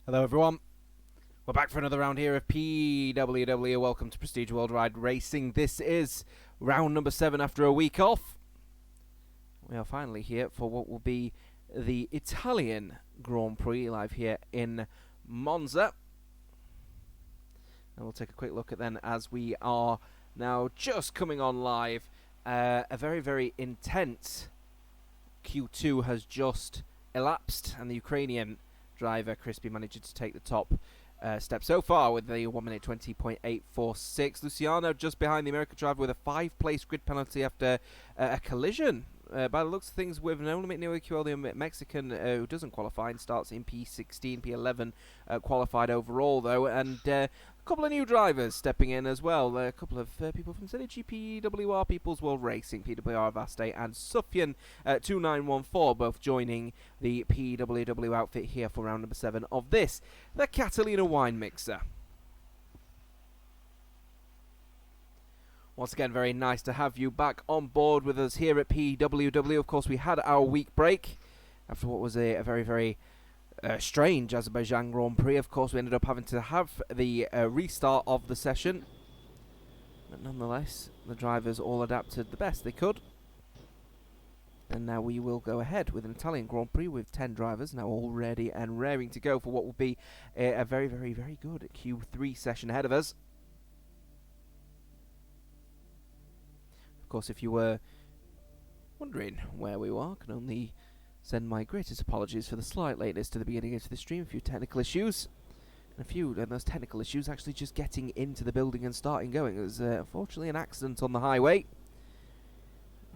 Hello everyone, we're back for another round here of PWW. Welcome to Prestige Worldwide Racing. This is round number 7 after a week off. We are finally here for what will be the Italian Grand Prix live here in Monza. And we'll take a quick look at then as we are now just coming on live. A very, very intense Q2 has just elapsed, and the Ukrainian driver Crispy managed to take the top step so far with the 1 minute 20.846. Luciano just behind the American driver with a 5-place grid penalty after a collision. By the looks of things, with no limit Neo QL, the Mexican who doesn't qualify and starts in P16, P11, qualified overall though, and a couple of new drivers stepping in as well. A couple of people from Synergy, PWR, People's World Racing, PWR Vaste, and Sufyan 2914, both joining the PWW outfit here for round number 7 of this, the Catalina wine mixer. Once again, very nice to have you back on board with us here at PWW. Of course, we had our week break after what was a very, very strange Azerbaijan Grand Prix. Of course, we ended up having to have the restart of the session. But nonetheless, the drivers all adapted the best they could. And now we will go ahead with an Italian Grand Prix with 10 drivers now all ready and raring to go for what will be a very, very, very good Q3 session ahead of us. Of course, if you were wondering where we were, I can only send my greatest apologies for the slight lateness to the beginning of the stream. A few technical issues, and those technical issues actually just getting into the building and starting going. It was unfortunately an accident on the highway,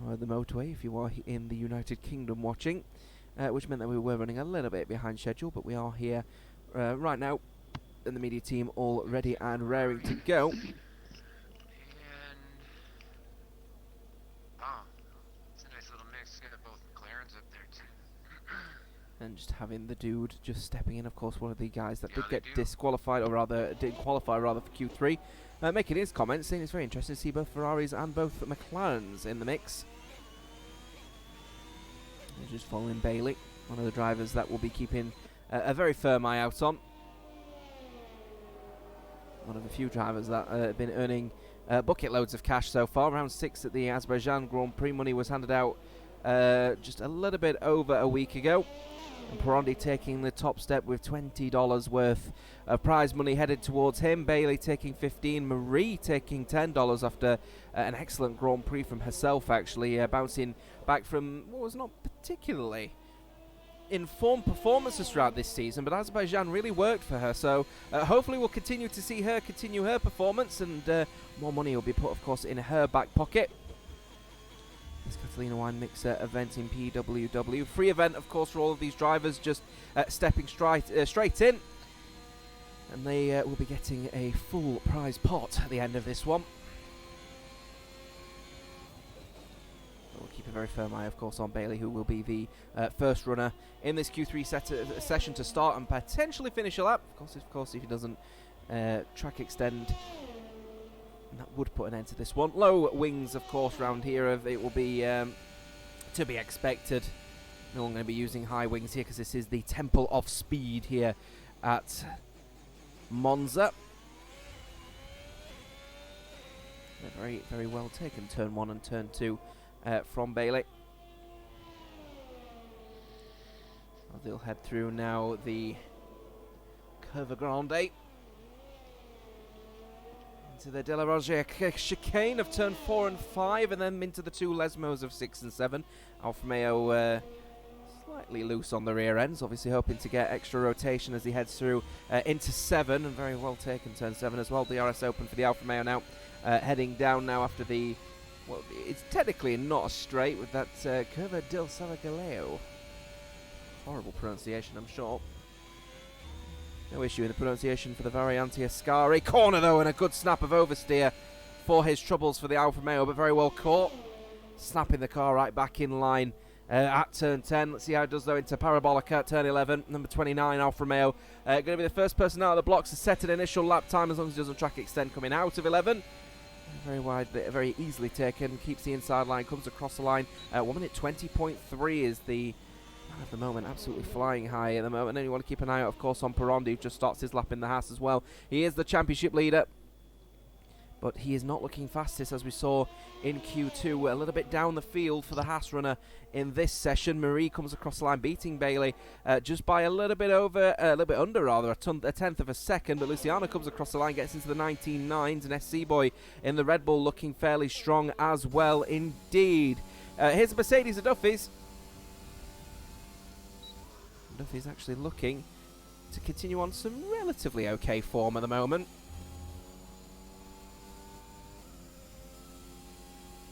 or the motorway if you are in the United Kingdom watching, which meant that we were running a little bit behind schedule, but we are here right now, and the media team all ready and raring to go. And just having the dude just stepping in, of course, one of the guys that did get disqualified, or rather didn't qualify for Q3, making his comments, saying it's very interesting to see both Ferraris and both McLarens in the mix. And just following Bailey, one of the drivers that will be keeping a very firm eye out on. One of the few drivers that have been earning bucket loads of cash so far. Round 6 at the Azerbaijan Grand Prix money was handed out just a little bit over a week ago. And Perondi taking the top step with $20 worth of prize money headed towards him. Bailey taking $15. Marie taking $10 after an excellent Grand Prix from herself, actually, bouncing back from what was not particularly informed performances throughout this season, but Azerbaijan really worked for her, so hopefully we'll continue to see her continue her performance, and more money will be put, of course, in her back pocket. This Catalina wine mixer event in PWW. Free event, of course, for all of these drivers, just stepping straight in. And they will be getting a full prize pot at the end of this one. We'll keep a very firm eye, of course, on Bailey, who will be the first runner in this Q3 session to start and potentially finish a lap. Of course, if he doesn't track extend, and that would put an end to this one. Low wings, of course, round here. It will be to be expected. No one going to be using high wings here because this is the Temple of Speed here at Monza. Very, very well taken. Turn 1 and turn 2 from Bailey. Well, they'll head through now the Curva Grande into the De La Roger chicane of turn 4 and 5, and then into the 2 Lesmos of 6 and 7. Alfa Romeo slightly loose on the rear ends, obviously hoping to get extra rotation as he heads through into 7, and very well taken turn 7 as well. DRS open for the Alfa Romeo now, heading down now after the, well, it's technically not a straight with that Curva del Saragaleo. Horrible pronunciation, I'm sure. No issue in the pronunciation for the Variante Ascari. Corner, though, and a good snap of oversteer for his troubles for the Alfa Romeo, but very well caught. Snapping the car right back in line at turn 10. Let's see how it does, though, into Parabolica at turn 11. Number 29, Alfa Romeo. Going to be the first person out of the blocks to set an initial lap time as long as he doesn't track extend coming out of 11. Very wide, very easily taken. Keeps the inside line, comes across the line. 1 minute 20.3 is the At the moment, absolutely flying high at the moment. And you want to keep an eye out, of course, on Perondi, who just starts his lap in the Haas as well. He is the championship leader, but he is not looking fastest, as we saw in Q2. A little bit down the field for the Haas runner in this session. Marie comes across the line, beating Bailey just by a little bit under, a tenth of a second. But Luciano comes across the line, gets into the 19.9s, and SC Boy in the Red Bull looking fairly strong as well indeed. Here's a Mercedes of Duffy's. Duffy's actually looking to continue on some relatively okay form at the moment.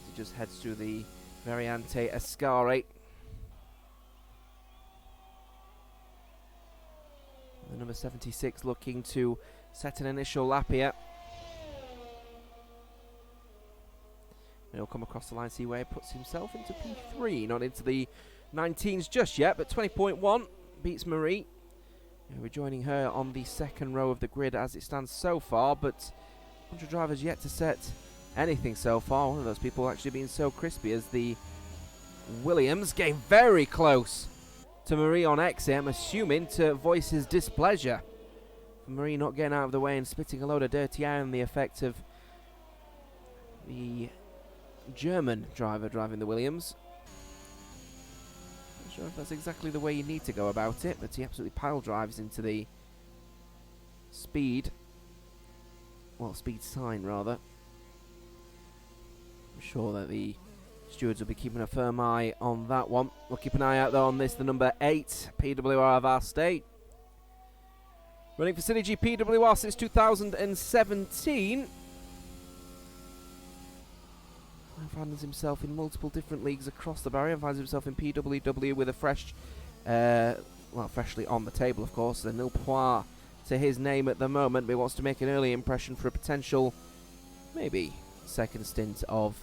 He just heads through the Variante Ascari. The number 76 looking to set an initial lap here. He'll come across the line, see where he puts himself into P3, not into the 19s just yet, but 20.1 beats Marie. We're joining her on the second row of the grid as it stands so far, but 100 drivers yet to set anything so far. One of those people actually being so crispy as the Williams getting very close to Marie on exit, I'm assuming to voice his displeasure for Marie not getting out of the way and spitting a load of dirty air in the effect of the German driver driving the Williams. Not sure if that's exactly the way you need to go about it, but he absolutely pile drives into the speed sign rather. I'm sure that the stewards will be keeping a firm eye on that one. We'll keep an eye out though on this, the number 8 PWR of our state. Running for Synergy PWR since 2017. Finds himself in multiple different leagues across the barrier, finds himself in PWW with a freshly on the table, of course, the Nil Poir to his name at the moment, but he wants to make an early impression for a potential, maybe, second stint of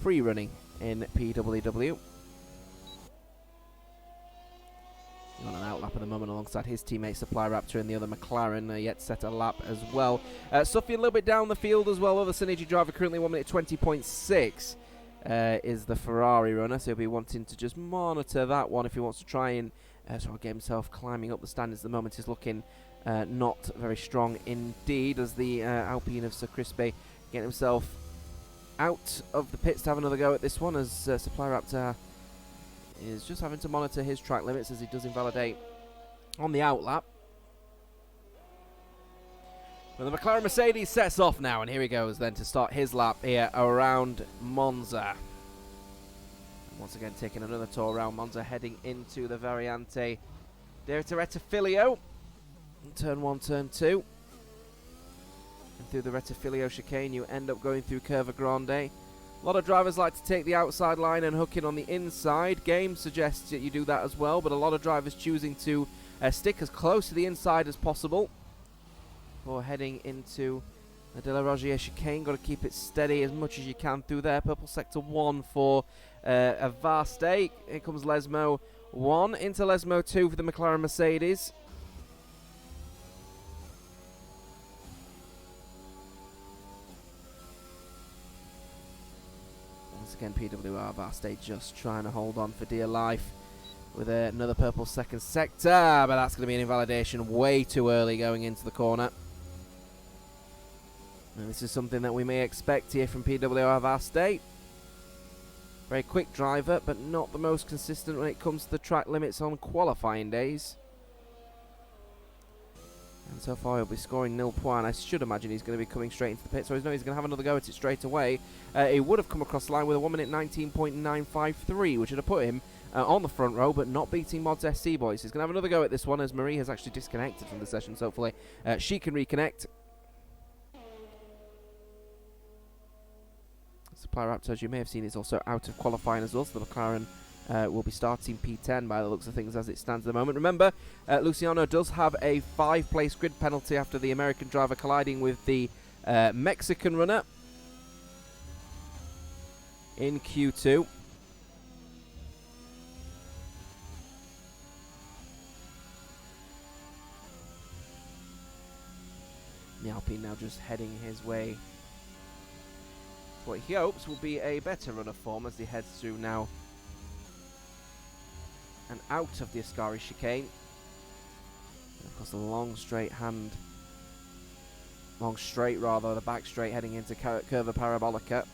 free running in PWW. On an outlap at the moment alongside his teammate Supply Raptor and the other McLaren, yet to set a lap as well. Suffy a little bit down the field as well. Other Synergy driver currently 1 minute 20.6 is the Ferrari runner, so he'll be wanting to just monitor that one if he wants to try and sort of get himself climbing up the standards. At the moment is looking not very strong indeed, as the Alpine of Sir Crispy getting himself out of the pits to have another go at this one, as Supply Raptor is just having to monitor his track limits as he does invalidate on the outlap. Well, the McLaren Mercedes sets off now, and here he goes then to start his lap here around Monza. And once again taking another tour around Monza, heading into the Variante Rettifilio. Turn 1, turn 2. And through the Rettifilio chicane you end up going through Curva Grande. A lot of drivers like to take the outside line and hook in on the inside. Game suggests that you do that as well, but a lot of drivers choosing to stick as close to the inside as possible before heading into the De La Rogier chicane. Got to keep it steady as much as you can through there. Purple sector 1 for Avaste. Here comes Lesmo 1 into Lesmo 2 for the McLaren Mercedes. Again, PWR Vaste just trying to hold on for dear life with another purple second sector, but that's going to be an invalidation way too early going into the corner. And this is something that we may expect here from PWR Vaste. Very quick driver, but not the most consistent when it comes to the track limits on qualifying days. And so far he'll be scoring nil point. I should imagine he's going to be coming straight into the pit, so he's going to have another go at it straight away. He would have come across the line with a 1 minute 19.953, which would have put him on the front row, but not beating Mods SC Boys. He's going to have another go at this one, as Marie has actually disconnected from the session, so hopefully she can reconnect. Supply Raptor, as you may have seen, is also out of qualifying as well, so the McLaren will be starting P10 by the looks of things as it stands at the moment. Remember, Luciano does have a 5-place grid penalty after the American driver colliding with the Mexican runner in Q2. The Alpine now just heading his way to what he hopes will be a better run of form as he heads through now and out of the Ascari chicane. And of course, the long straight, the back straight heading into Curva Parabolica.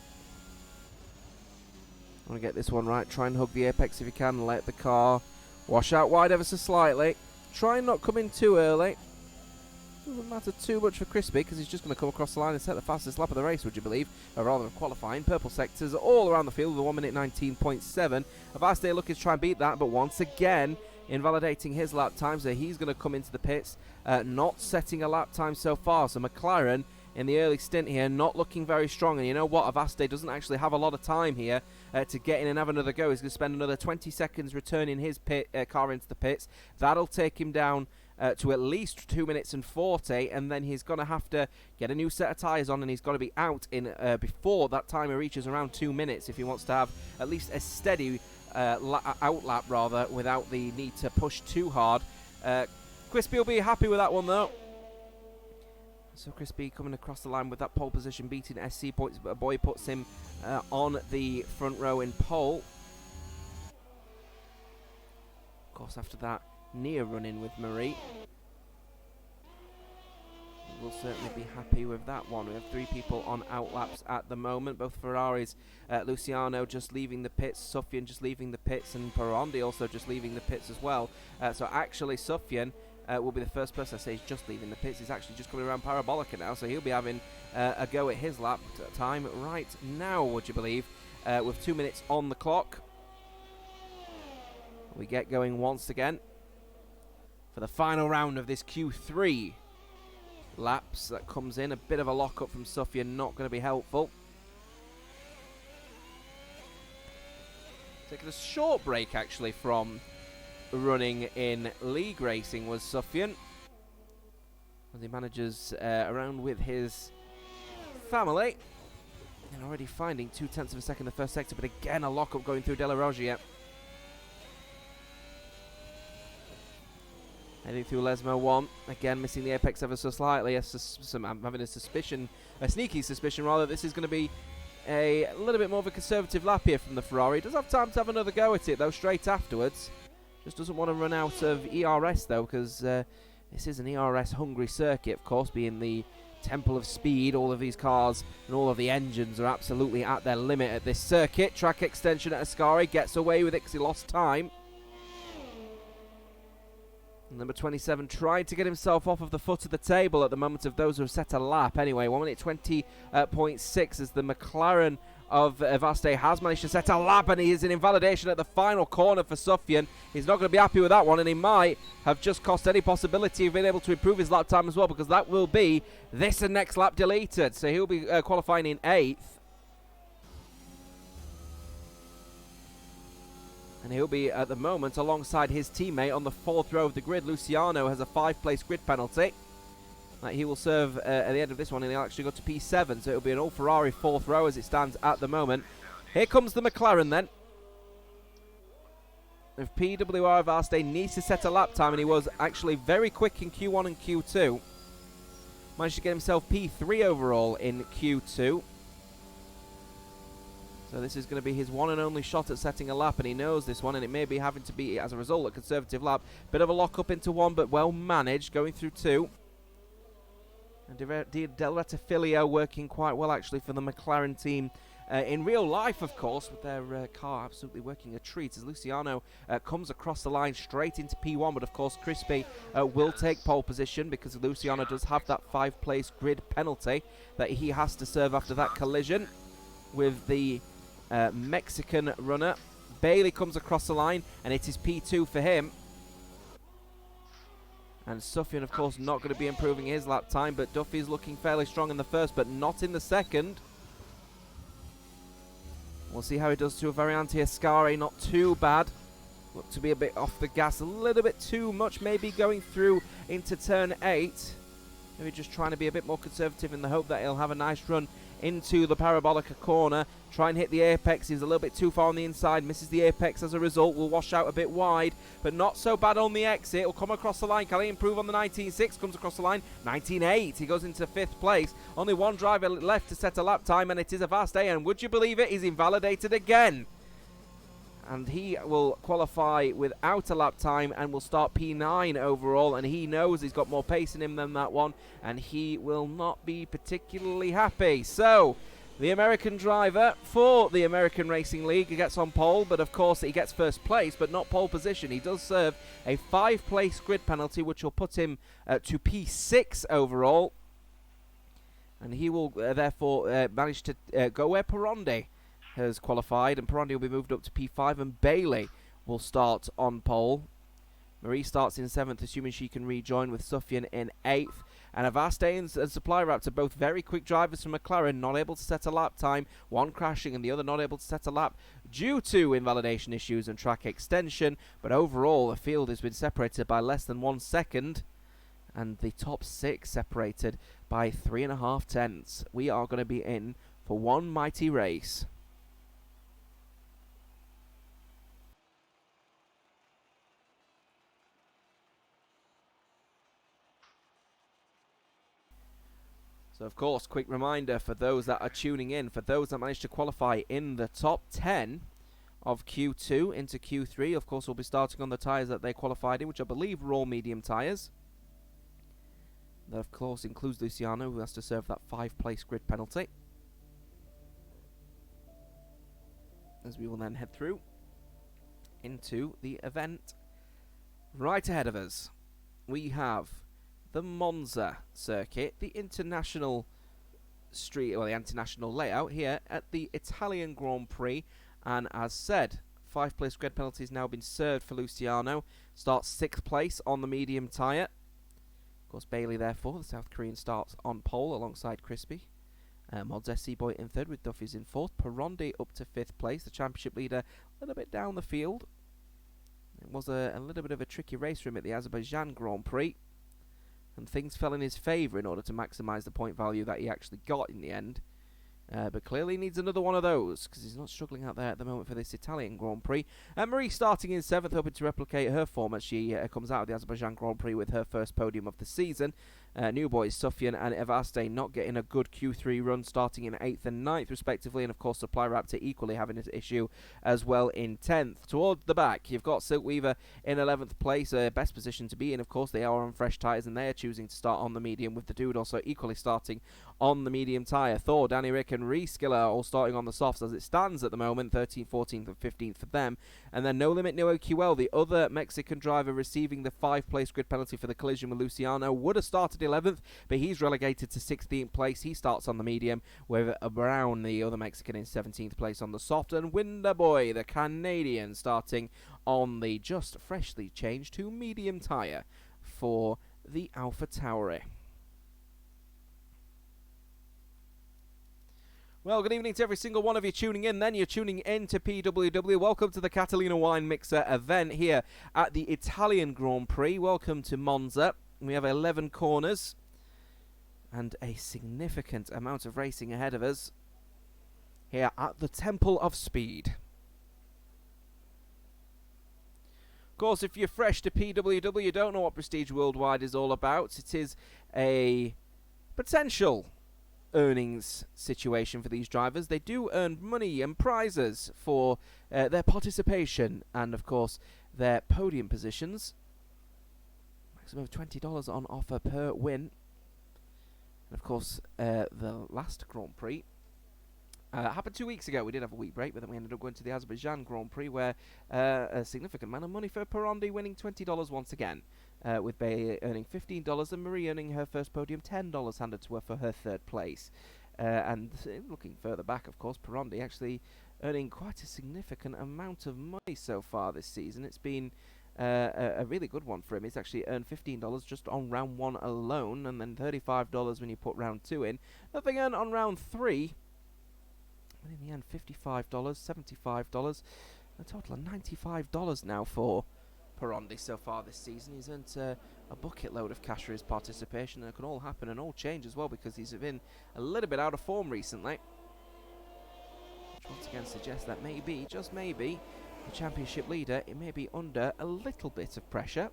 Want to get this one right. Try and hug the apex if you can. Let the car wash out wide ever so slightly. Try and not come in too early. Doesn't matter too much for Crispy because he's just going to come across the line and set the fastest lap of the race, would you believe? Or rather, qualifying. Purple sectors all around the field with a 1:19.7. Avaste looking to try and beat that, but once again, invalidating his lap time, so he's going to come into the pits, not setting a lap time so far. So McLaren, in the early stint here, not looking very strong. And you know what? Avaste doesn't actually have a lot of time here to get in and have another go. He's going to spend another 20 seconds returning his car into the pits. That'll take him down to at least 2:40, and then he's going to have to get a new set of tyres on, and he's got to be out in before that timer reaches around 2 minutes if he wants to have at least a steady outlap, rather, without the need to push too hard. Crispy will be happy with that one, though. So Crispy coming across the line with that pole position, beating SC points, but a boy puts him on the front row in pole. Of course, after that near run-in with Marie, we'll certainly be happy with that one. We have 3 people on outlaps at the moment, both Ferraris. Luciano just leaving the pits, Sufjan just leaving the pits, and Parondi also just leaving the pits as well. So actually Sufjan will be the first person I say he's just leaving the pits. He's actually just coming around Parabolica now, so he'll be having a go at his lap time right now, would you believe, with 2 minutes on the clock. We get going once again for the final round of this Q3 laps. That comes in a bit of a lock-up from Sufjan, not going to be helpful. Taking a short break actually from running in league racing was Sufjan, as he manages around with his family, and already finding 0.2 of a second in the first sector, but again a lock-up going through Della Roggia. Heading through Lesmo 1, again missing the apex ever so slightly. I'm having a sneaky suspicion rather, this is going to be a little bit more of a conservative lap here from the Ferrari. Does have time to have another go at it though, straight afterwards. Just doesn't want to run out of ERS though, because this is an ERS hungry circuit, of course, being the temple of speed. All of these cars and all of the engines are absolutely at their limit at this circuit. Track extension at Ascari, gets away with it because he lost time. Number 27 tried to get himself off of the foot of the table at the moment of those who have set a lap. Anyway, 1:20.6 as the McLaren of Avaste has managed to set a lap, and he is in invalidation at the final corner for Sufjan. He's not going to be happy with that one, and he might have just cost any possibility of being able to improve his lap time as well, because that will be this and next lap deleted. So he'll be qualifying in 8th. And he'll be, at the moment, alongside his teammate on the 4th row of the grid. Luciano has a 5-place grid penalty that he will serve at the end of this one, and he'll actually go to P7. So it'll be an all Ferrari 4th row as it stands at the moment. Here comes the McLaren then. If PWR Avaste needs to set a lap time, and he was actually very quick in Q1 and Q2. Managed to get himself P3 overall in Q2. So this is going to be his one and only shot at setting a lap, and he knows this one, and it may be having to be, as a result, a conservative lap. Bit of a lock-up into 1, but well managed, going through 2. And Del Rettifilio working quite well, actually, for the McLaren team. In real life, of course, with their car absolutely working a treat, as Luciano comes across the line straight into P1, but of course Crispy will take pole position, because Luciano does have that 5-place grid penalty that he has to serve after that collision with the Mexican runner. Bailey comes across the line, and it is P2 for him. And Sufjan, of course, not going to be improving his lap time, but Duffy's looking fairly strong in the first, but not in the second. We'll see how he does to a Variante Ascari. Not too bad. Look to be a bit off the gas, a little bit too much, maybe going through into turn 8. Maybe just trying to be a bit more conservative in the hope that he'll have a nice run into the Parabolica corner. Try and hit the apex. He's a little bit too far on the inside. Misses the apex as a result. Will wash out a bit wide, but not so bad on the exit. Will come across the line. Can he improve on the 19.6? Comes across the line. 19.8. He goes into 5th place. Only one driver left to set a lap time, and it is Avaste. And would you believe it? He's invalidated again. and he will qualify without a lap time and will start P9 overall, and he knows he's got more pace in him than that one, and he will not be particularly happy. So the American driver for the American Racing League gets on pole, but of course he gets first place, but not pole position. He does serve a 5-place grid penalty, which will put him to P6 overall, and he will therefore manage to go where Perondi has qualified, and Perondi will be moved up to P5, and Bailey will start on pole. Marie starts in 7th, assuming she can rejoin, with Sufjan in 8th. And Avaste and Supply Raptor, both very quick drivers from McLaren, not able to set a lap time, one crashing and the other not able to set a lap due to invalidation issues and track extension. But overall, the field has been separated by less than 1 second, and the top 6 separated by 3.5 tenths. We are going to be in for one mighty race. So, of course, quick reminder for those that are tuning in, for those that managed to qualify in the top 10 of Q2 into Q3, of course, we'll be starting on the tyres that they qualified in, which I believe were all medium tyres. That, of course, includes Luciano, who has to serve that 5-place grid penalty. As we will then head through into the event. Right ahead of us, we have the Monza circuit, the international street, well, the international layout here at the Italian Grand Prix. And as said, 5-place grid penalty has now been served for Luciano. Starts 6th place on the medium tyre. Of course, Bailey, therefore, the South Korean, starts on pole alongside Crispy. Moldesi Boy in 3rd, with Duffy's in 4th. Perondi up to 5th place, the championship leader, a little bit down the field. It was a little bit of a tricky race for him at the Azerbaijan Grand Prix, and things fell in his favour in order to maximise the point value that he actually got in the end. But clearly needs another one of those, because he's not struggling out there at the moment for this Italian Grand Prix. Marie starting in 7th, hoping to replicate her form as she comes out of the Azerbaijan Grand Prix with her first podium of the season. New boys Sufjan and Evaste not getting a good Q3 run, starting in 8th and 9th respectively, and of course Supply Raptor equally having an issue as well in 10th. Toward the back, you've got Silkweaver in 11th place, best position to be in. Of course, they are on fresh tyres and they are choosing to start on the medium, with the dude also equally starting on the medium tyre. Thor, Danny Rick and Reskiller all starting on the softs as it stands at the moment, 13th, 14th and 15th for them. And then No Limit No QL, the other Mexican driver receiving the 5-place grid penalty for the collision with Luciano, would have started 11th, but he's relegated to 16th place. He starts on the medium, with Brown, the other Mexican, in 17th place on the soft, and Winderboy, the Canadian, starting on the just freshly changed to medium tyre for the AlphaTauri. Well, good evening to every single one of you tuning in then. You're tuning in to PWW. Welcome to the Catalina Wine Mixer event here at the Italian Grand Prix. Welcome to Monza. We have 11 corners and a significant amount of racing ahead of us here at the Temple of Speed. Of course, if you're fresh to PWW, you don't know what Prestige Worldwide is all about. It is a potential earnings situation for these drivers. They do earn money and prizes for their participation and, of course, their podium positions. Maximum of $20 on offer per win. And, of course, the last Grand Prix happened 2 weeks ago. We did have a week break, but then we ended up going to the Azerbaijan Grand Prix, where a significant amount of money for Perondi, winning $20 once again, with Bailey earning $15 and Marie earning her first podium, $10 handed to her for her 3rd place. And looking further back, of course, Perondi actually earning quite a significant amount of money so far this season. It's been a really good one for him. He's actually earned $15 just on round 1 alone, and then $35 when you put round 2 in. Nothing earned on round 3. And in the end, $55, $75, a total of $95 now for Perondi so far this season. He's earned a bucket load of cash for his participation, and it can all happen and all change as well, because he's been a little bit out of form recently, which once again suggests that maybe, just maybe, the championship leader, it may be under a little bit of pressure.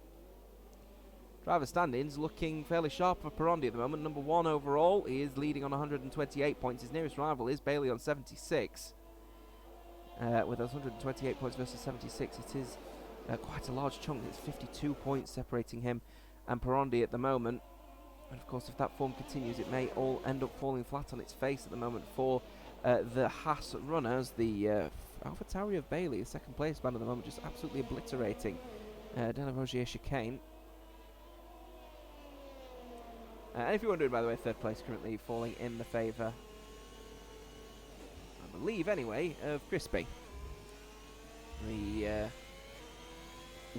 Driver standings looking fairly sharp for Perondi at the moment. Number 1 overall, he is leading on 128 points. His nearest rival is Bailey on 76. with those 128 points versus 76, it is quite a large chunk. It's 52 points separating him and Perondi at the moment. And of course, if that form continues, it may all end up falling flat on its face at the moment for the Haas runners. The AlphaTauri of Bailey, the second place man at the moment, just absolutely obliterating De La Rozier chicane. And if you're wondering, by the way, third place currently falling in the favour, I believe anyway, of Crispy, the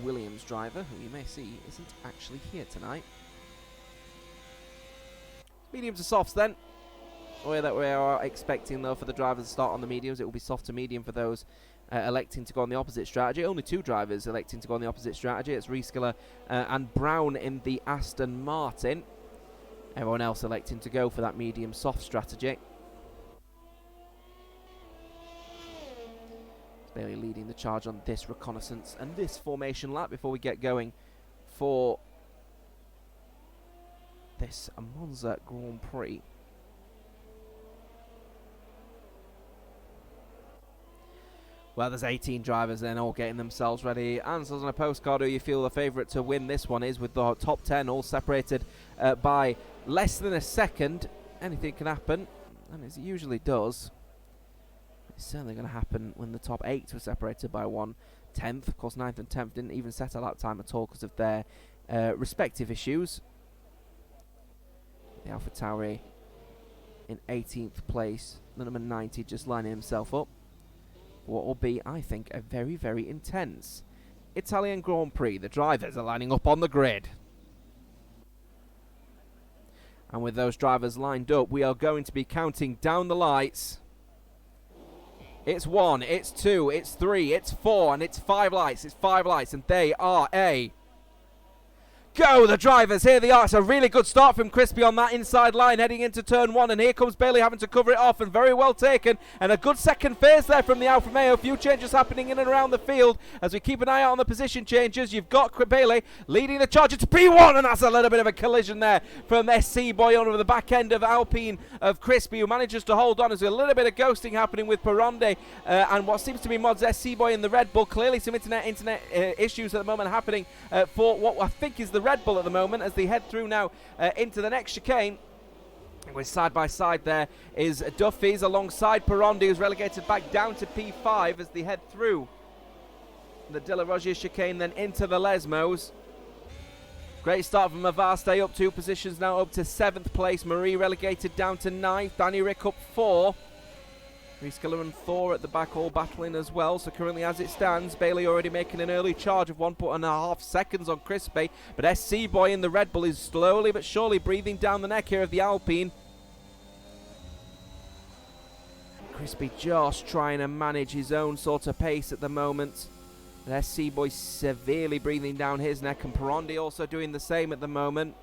Williams driver, who you may see isn't actually here tonight. Medium to softs then. The way that we are expecting, though, for the drivers to start on the mediums, it will be soft to medium for those electing to go on the opposite strategy. Only two drivers electing to go on the opposite strategy. It's Rieskela and Brown in the Aston Martin. Everyone else electing to go for that medium soft strategy. It's Bailey leading the charge on this reconnaissance and this formation lap before we get going for this Monza Grand Prix. Well, there's 18 drivers then all getting themselves ready. Answers on a postcard who you feel the favourite to win this one is, with the top 10 all separated by less than a second. Anything can happen, and as it usually does. It's certainly going to happen when the top 8 were separated by 1/10. Of course, 9th and 10th didn't even set a lap time at all because of their respective issues. The AlphaTauri in 18th place, the number 90 just lining himself up. What will be, I think, a very, very intense Italian Grand Prix. The drivers are lining up on the grid. And with those drivers lined up, we are going to be counting down the lights. It's 1, it's 2, it's 3, it's 4, and it's 5 lights. It's 5 lights, and they are a go. The drivers, here they are. It's a really good start from Crispy on that inside line heading into turn 1, and here comes Bailey having to cover it off, and very well taken, and a good second phase there from the Alfa Romeo. A few changes happening in and around the field as we keep an eye out on the position changes. You've got Bailey leading the charge. It's P1, and that's a little bit of a collision there from SC Boy over the back end of Alpine of Crispy, who manages to hold on. There's a little bit of ghosting happening with Perondi and what seems to be Mod's SC Boy in the Red Bull. Clearly some internet issues at the moment happening for what I think is the Red Bull at the moment as they head through now into the next chicane. We're side by side. There is Duffy's alongside Perondi, who's relegated back down to P5 as they head through the De La Rozier chicane, then into the Lesmos. Great start from Avaste, up 2 positions now, up to 7th place. Marie relegated down to 9th. Danny Rick up 4. Rieskela and Thor at the back all battling as well. So currently as it stands, Bailey already making an early charge of 1.5 seconds on Crispy. But SC Boy in the Red Bull is slowly but surely breathing down the neck here of the Alpine. Crispy just trying to manage his own sort of pace at the moment. But SC Boy severely breathing down his neck, and Perondi also doing the same at the moment.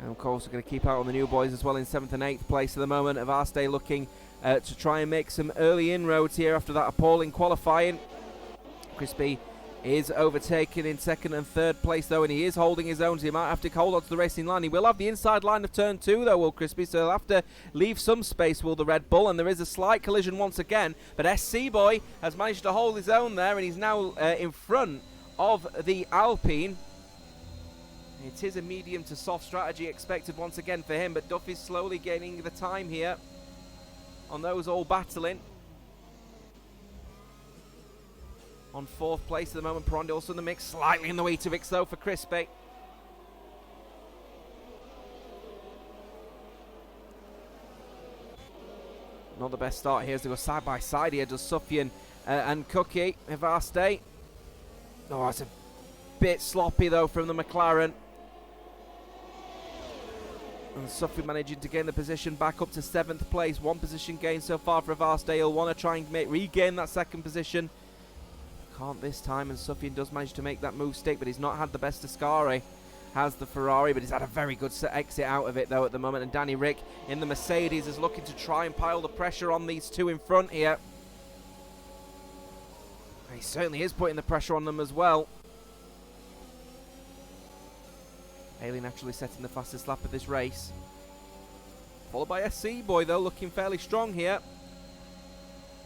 And of course, we're going to keep out on the new boys as well in 7th and 8th place at the moment. Avaste looking to try and make some early inroads here after that appalling qualifying. Crispy is overtaken in 2nd and 3rd place though, and he is holding his own, so he might have to hold on to the racing line. He will have the inside line of turn 2 though, will Crispy, so he'll have to leave some space, will the Red Bull, and there is a slight collision once again, but SC Boy has managed to hold his own there, and he's now in front of the Alpine. It is a medium to soft strategy expected once again for him, but Duffy's slowly gaining the time here on those all battling. On 4th place at the moment, Perondi also in the mix, slightly in the Weetabix though for Crispy. Not the best start here as they go side by side here, does Sufyan and Cookie, Avaste. Oh, it's a bit sloppy though from the McLaren. And Sufyan managing to gain the position back up to 7th place. 1 position gain so far for Avaste. He'll want to try and regain that 2nd position. Can't this time, and Sufyan does manage to make that move stick, but he's not had the best Ascari. Has the Ferrari, but he's had a very good exit out of it though at the moment. And Danny Rick in the Mercedes is looking to try and pile the pressure on these two in front here. He certainly is putting the pressure on them as well. Bailey naturally setting the fastest lap of this race. Followed by SC Boy, though, looking fairly strong here.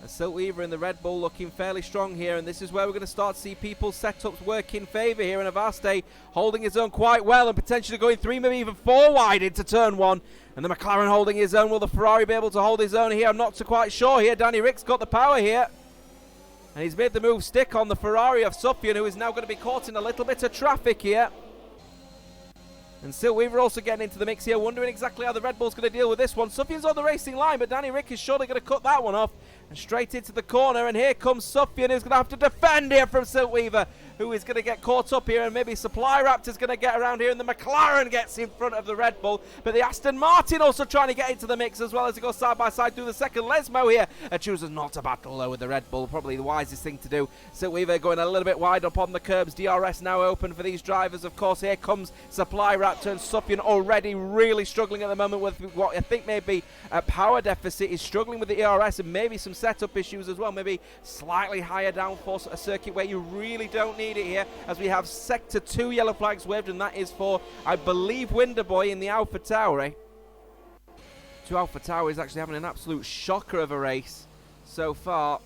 Siltweaver in the Red Bull looking fairly strong here, and this is where we're going to start to see people's setups work in favour here, and Avaste holding his own quite well and potentially going 3, maybe even 4 wide into turn 1, and the McLaren holding his own. Will the Ferrari be able to hold his own here? I'm not so quite sure here. Danny Rick's got the power here, and he's made the move stick on the Ferrari of Sufjan, who is now going to be caught in a little bit of traffic here. And Siltweaver also getting into the mix here, wondering exactly how the Red Bull's going to deal with this one. Sufjan's on the racing line, but Danny Rick is surely going to cut that one off. And straight into the corner, and here comes Sufjan, who's going to have to defend here from Siltweaver, who is going to get caught up here, and maybe Supply Raptor's going to get around here, and the McLaren gets in front of the Red Bull. But the Aston Martin also trying to get into the mix as well as they go side by side through the second. Lesmo here chooses not to battle though with the Red Bull, probably the wisest thing to do. Siltweaver going a little bit wide up on the curbs. DRS now open for these drivers, of course. Here comes Supply Raptor, and Sufjan already really struggling at the moment with what I think may be a power deficit. He's struggling with the ERS and maybe some setup issues as well, maybe slightly higher downforce, a circuit where you really don't need it here, as we have sector 2 yellow flags waved, and that is for, I believe, Winterboy in the Alpha Tauri. To Alpha Tauri is actually having an absolute shocker of a race so far.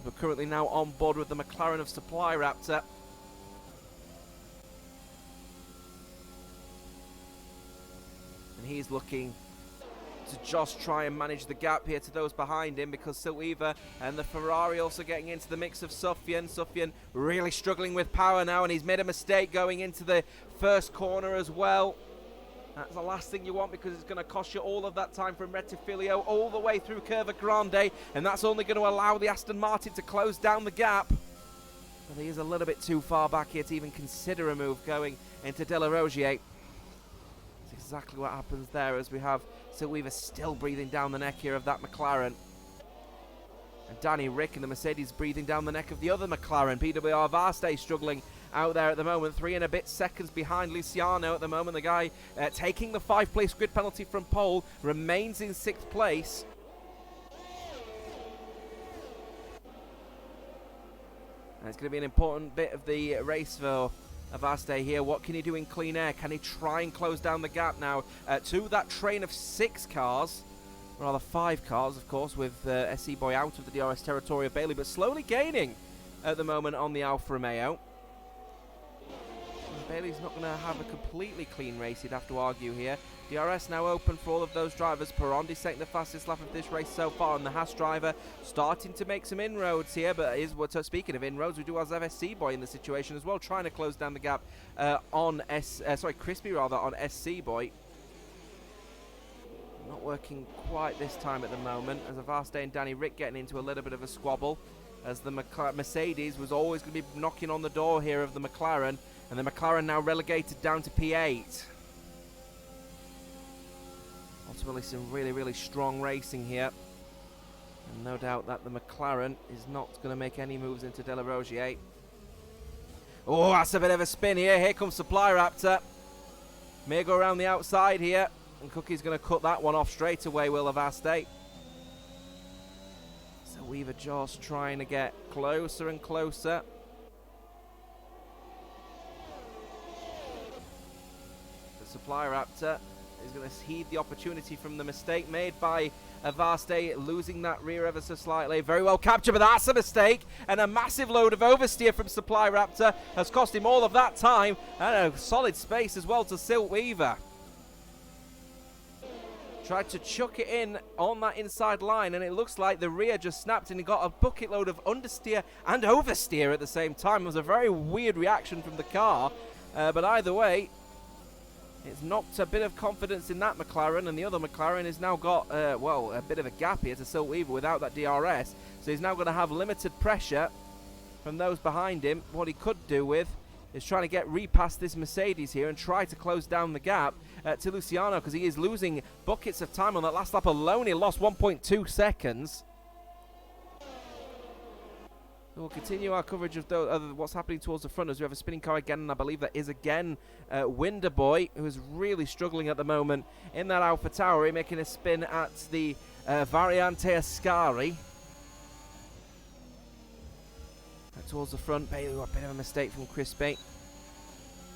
We're currently now on board with the McLaren of Supply Raptor. And he's looking to just try and manage the gap here to those behind him, because Siltweaver and the Ferrari also getting into the mix of Sufjan. Sufjan really struggling with power now, and he's made a mistake going into the first corner as well. That's the last thing you want, because it's going to cost you all of that time from Retifilio all the way through Curva Grande, and that's only going to allow the Aston Martin to close down the gap. But he is a little bit too far back here to even consider a move going into De La Rogier. That's exactly what happens there, as we have Siltweaver still breathing down the neck here of that McLaren. And Danny Rick and the Mercedes breathing down the neck of the other McLaren. PWR Vaste struggling out there at the moment, 3 and a bit seconds behind Luciano at the moment. The guy taking the 5th place grid penalty from pole remains in 6th place. And it's going to be an important bit of the race for Avaste here. What can he do in clean air? Can he try and close down the gap now to that train of 6 cars? Rather 5 cars, of course, with SC Boy out of the DRS territory of Bailey, but slowly gaining at the moment on the Alfa Romeo. And Bailey's not going to have a completely clean race, you'd have to argue here. DRS now open for all of those drivers. Perondi setting the fastest lap of this race so far, and the Haas driver starting to make some inroads here. But speaking of inroads, we do have SC Boy in the situation as well, trying to close down the gap on Crispy rather on SC Boy. Not working quite this time at the moment, as Avaste and Danny Rick getting into a little bit of a squabble, as the Mercedes was always going to be knocking on the door here of the McLaren, and the McLaren now relegated down to P8. Ultimately some really strong racing here, and no doubt that the McLaren is not going to make any moves into De La Rogier. Oh, that's a bit of a spin here. Here comes Supply Raptor. May go around the outside here, and Cookie's going to cut that one off straight away, Will Avaste. So Weaver just trying to get closer and closer. The Supply Raptor is going to heed the opportunity from the mistake made by Avaste, losing that rear ever so slightly. Very well captured, but that's a mistake, and a massive load of oversteer from Supply Raptor has cost him all of that time, and a solid space as well to Siltweaver. Tried to chuck it in on that inside line, and it looks like the rear just snapped, and he got a bucket load of understeer and oversteer at the same time. It was a very weird reaction from the car, but either way, it's knocked a bit of confidence in that McLaren, and the other McLaren has now got, a bit of a gap here to Siltweaver without that DRS. So he's now going to have limited pressure from those behind him. What he could do with is trying to get repast this Mercedes here and try to close down the gap to Luciano, because he is losing buckets of time on that last lap alone. He lost 1.2 seconds. We'll continue our coverage of what's happening towards the front, as we have a spinning car again, and I believe that is again Winterboy, who is really struggling at the moment in that Alpha Tauri, making a spin at the Variante Ascari. Towards the front, Bailey, a bit of a mistake from Crispy.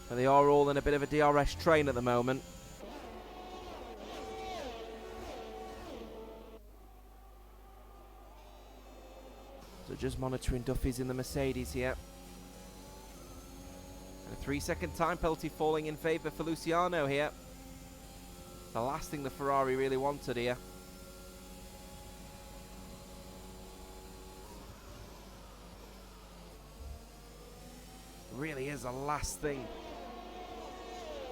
But they are all in a bit of a DRS train at the moment. just monitoring Duffy's in the Mercedes here. And a 3-second time penalty falling in favour for Luciano here. The last thing the Ferrari really wanted here. Really is the last thing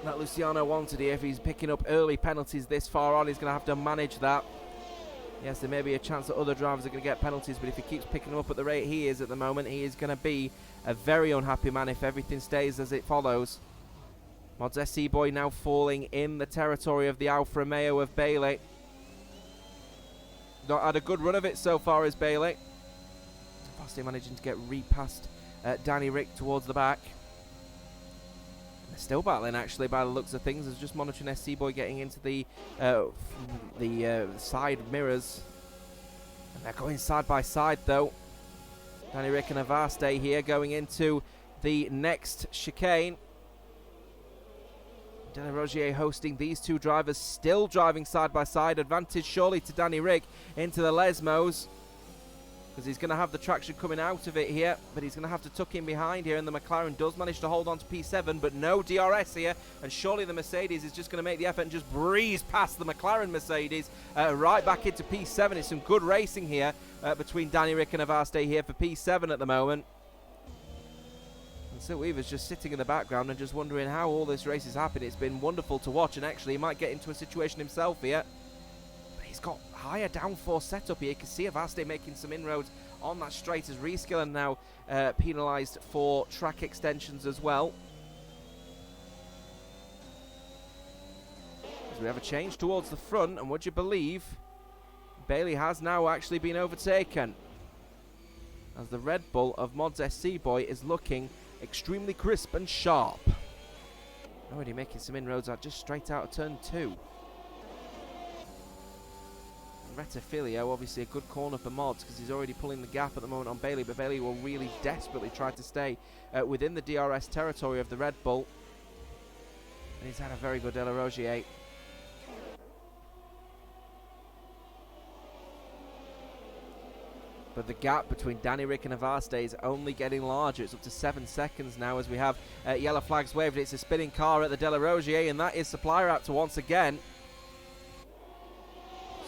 that Luciano wanted here. If he's picking up early penalties this far on, he's going to have to manage that. Yes, there may be a chance that other drivers are going to get penalties, but if he keeps picking them up at the rate he is at the moment, he is going to be a very unhappy man if everything stays as it follows. Mods SC Boy now falling in the territory of the Alfa Romeo of Bailey. Not had a good run of it so far as Bailey. Fastly managing to get repast Danny Rick towards the back. They're still battling actually by the looks of things. There's just monitoring SC Boy getting into the side mirrors. And they're going side by side though. Danny Rick and Avaste here going into the next chicane. De La Rogier hosting these two drivers, still driving side by side. Advantage surely to Danny Rick into the Lesmos, because he's going to have the traction coming out of it here, but he's going to have to tuck in behind here, and the McLaren does manage to hold on to P7, but no DRS here, and surely the Mercedes is just going to make the effort and just breeze past the McLaren Mercedes right back into P7. It's some good racing here between Danny Rick and Avaste here for P7 at the moment. And Sil Weaver's just sitting in the background and just wondering how all this race has happened. It's been wonderful to watch, and actually he might get into a situation himself here. But he's got higher downforce setup here. You can see Avaste making some inroads on that straight as Reskillen now penalised for track extensions as well. As we have a change towards the front, and would you believe Bailey has now actually been overtaken, as the Red Bull of Mods SC Boy is looking extremely crisp and sharp. Already making some inroads out just straight out of turn 2. Retafilio, obviously a good corner for Mods because he's already pulling the gap at the moment on Bailey, but Bailey will really desperately try to stay within the DRS territory of the Red Bull. And he's had a very good De La Rogier. But the gap between Danny Rick and Avaste is only getting larger. It's up to 7 seconds now as we have yellow flags waved. It's a spinning car at the De La Rogier, and that is Supply Raptor once again.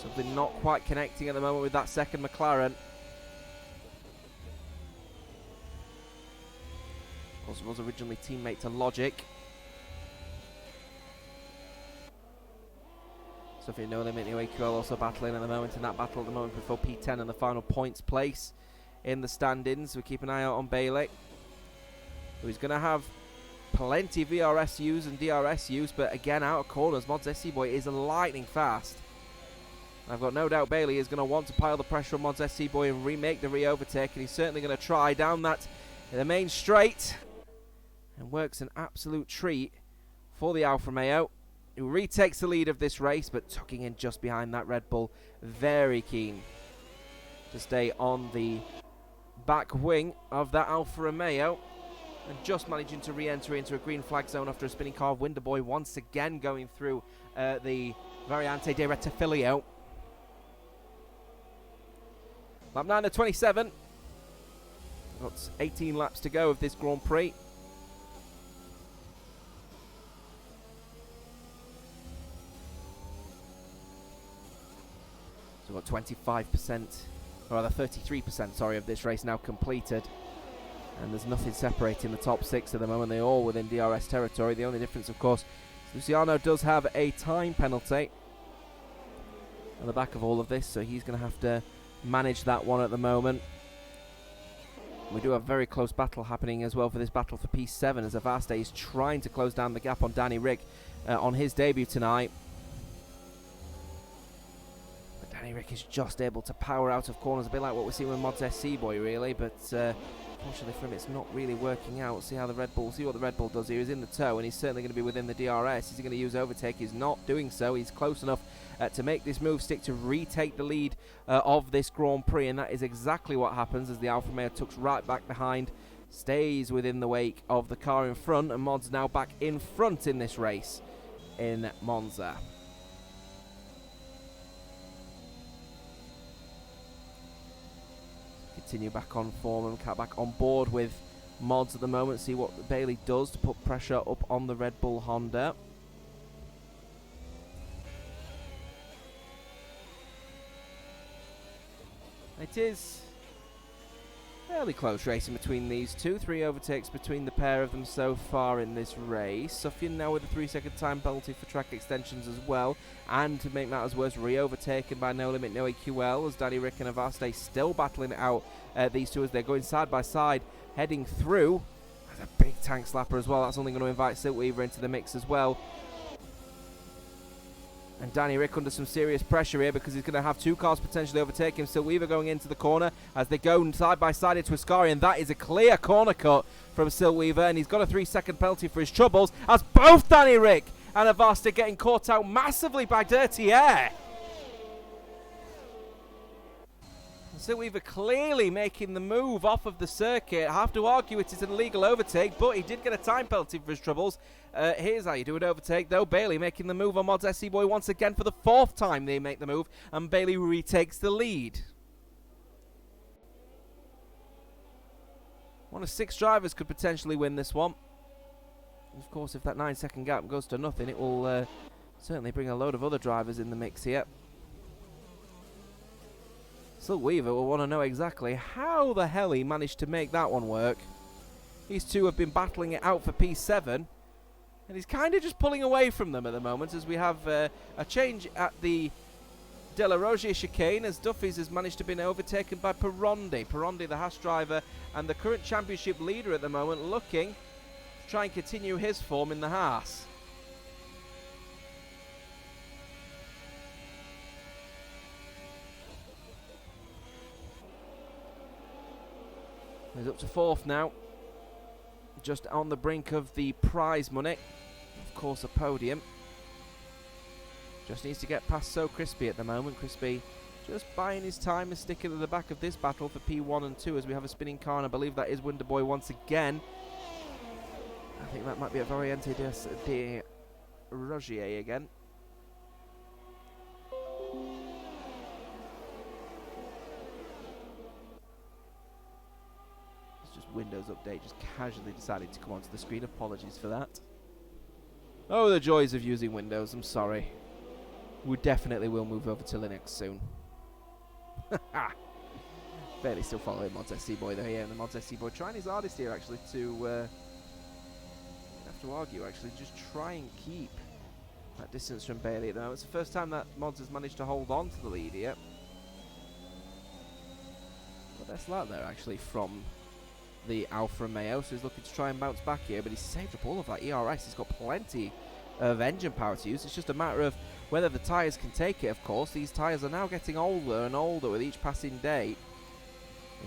Something not quite connecting at the moment with that second McLaren. Also was originally teammate to Logic. Sophie No Limit and UAQL also battling at the moment in that battle at the moment before P10 and the final points place in the standings. We keep an eye out on Bailey, who's going to have plenty of VRS use and DRS use, but again out of corners. Mods SC Boy is lightning fast. I've got no doubt Bailey is going to want to pile the pressure on Mods SC Boy and remake the re-overtake, and he's certainly going to try down that in the main straight, and works an absolute treat for the Alfa Romeo, who retakes the lead of this race, but tucking in just behind that Red Bull. Very keen to stay on the back wing of that Alfa Romeo, and just managing to re-enter into a green flag zone after a spinning car. Winterboy once again going through the Variante de Retafilio. Lap 9 of 27. Got 18 laps to go of this Grand Prix. So we've got 25%, or rather 33%, sorry, of this race now completed. And there's nothing separating the top 6 at the moment. They're all within DRS territory. The only difference, of course, Luciano does have a time penalty on the back of all of this, so he's going to have to manage that one at the moment. We do have a very close battle happening as well for this battle for P7, as Avaste is trying to close down the gap on Danny Rick on his debut tonight. But Danny Rick is just able to power out of corners, a bit like what we're seeing with Mods SC Boy, really, but unfortunately for him it's not really working out. See what the Red Bull does here. He's in the tow and he's certainly going to be within the DRS. Is he going to use overtake? He's not doing so. He's close enough to make this move stick, to retake the lead of this Grand Prix, and that is exactly what happens as the Alfa Romeo tucks right back behind, stays within the wake of the car in front, and Mod's now back in front in this race in Monza. continue back on form and back on board with mods at the moment. See what Bailey does to put pressure up on the Red Bull Honda. It is fairly close racing between these two. 3 overtakes between the pair of them so far in this race. Sufjan now with a 3-second time penalty for track extensions as well. And to make matters worse, re-overtaken by No Limit No EQL as Danny Rick and Avaste still battling it out. These two as they're going side by side, heading through. That's a big tank slapper as well. That's only going to invite Siltweaver into the mix as well. And Danny Rick under some serious pressure here because he's going to have 2 cars potentially overtake him. Siltweaver going into the corner as they go side by side into Ascari, and that is a clear corner cut from Siltweaver, and he's got a 3-second penalty for his troubles as both Danny Rick and Avaste getting caught out massively by dirty air. Siltweaver clearly making the move off of the circuit. I have to argue it is an illegal overtake, but he did get a time penalty for his troubles. Here's how you do an overtake, though. Bailey making the move on Mods SC Boy once again for the 4th time they make the move, and Bailey retakes the lead. One of 6 drivers could potentially win this one. Of course, if that 9-second gap goes to nothing, it will certainly bring a load of other drivers in the mix here. Siltweaver will want to know exactly how the hell he managed to make that one work. These two have been battling it out for P7, and he's kind of just pulling away from them at the moment as we have a change at the De La Rogier chicane as Duffy's has managed to be overtaken by Perondi. Perondi, the Haas driver and the current championship leader at the moment, looking to try and continue his form in the Haas. He's up to 4th now, just on the brink of the prize money, of course a podium. Just needs to get past So Crispy at the moment. Crispy just buying his time and sticking at the back of this battle for P1 and 2 as we have a spinning car, and I believe that is Wonderboy once again. I think that might be a Variante de Rogier again. Windows update just casually decided to come onto the screen. Apologies for that. Oh, the joys of using Windows. I'm sorry. We definitely will move over to Linux soon. Barely still following Mods SC Boy though. Yeah, and the Mods SC Boy trying his hardest here actually to have to argue actually, just try and keep that distance from Bailey at the moment. It's the first time that Mods has managed to hold on to the lead here. The best lap there actually from the Alfa Romeo, so he's looking to try and bounce back here, but he's saved up all of that ERS. He's got plenty of engine power to use. It's just a matter of whether the tyres can take it, of course. These tyres are now getting older and older with each passing day.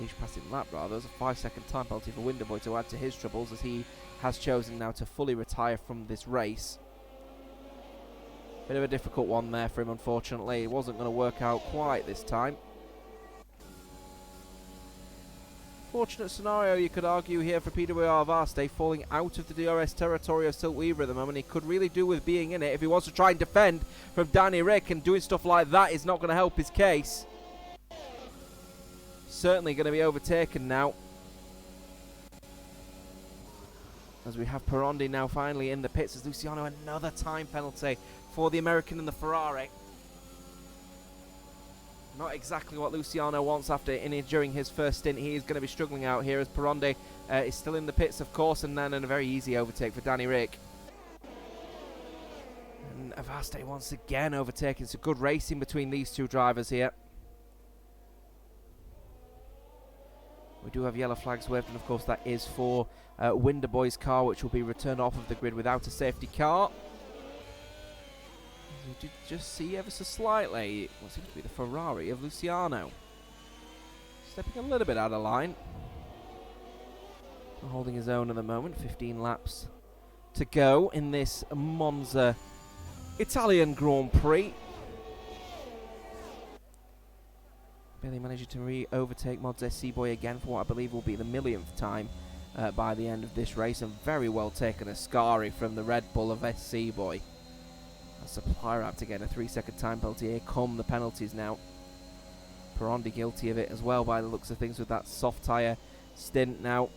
Each passing lap, rather. There's a 5-second time penalty for Wonderboy to add to his troubles as he has chosen now to fully retire from this race. Bit of a difficult one there for him, unfortunately. It wasn't going to work out quite this time. Fortunate scenario, you could argue, here for PWR Avaste, falling out of the DRS territory of Siltweaver at the moment. He could really do with being in it. If he wants to try and defend from Danny Rick, and doing stuff like that is not going to help his case. Certainly going to be overtaken now, as we have Perondi now finally in the pits as Luciano another time penalty for the American and the Ferrari. Not exactly what Luciano wants during his first stint. He is going to be struggling out here as Perondi is still in the pits, of course, and then a very easy overtake for Danny Rick. And Avaste once again overtaking. It's a good racing between these two drivers here. We do have yellow flags waved, and of course that is for Wonderboy's car, which will be returned off of the grid without a safety car. You did just see ever so slightly what seems to be the Ferrari of Luciano. Stepping a little bit out of line. Holding his own at the moment. 15 laps to go in this Monza Italian Grand Prix. Bailey managing to re-overtake Mods SC Boy again for what I believe will be the millionth time by the end of this race. And very well taken Ascari from the Red Bull of SC Boy. Supplier up to get a 3-second time penalty. Here come the penalties now. Perondi guilty of it as well by the looks of things with that soft tyre stint. Now,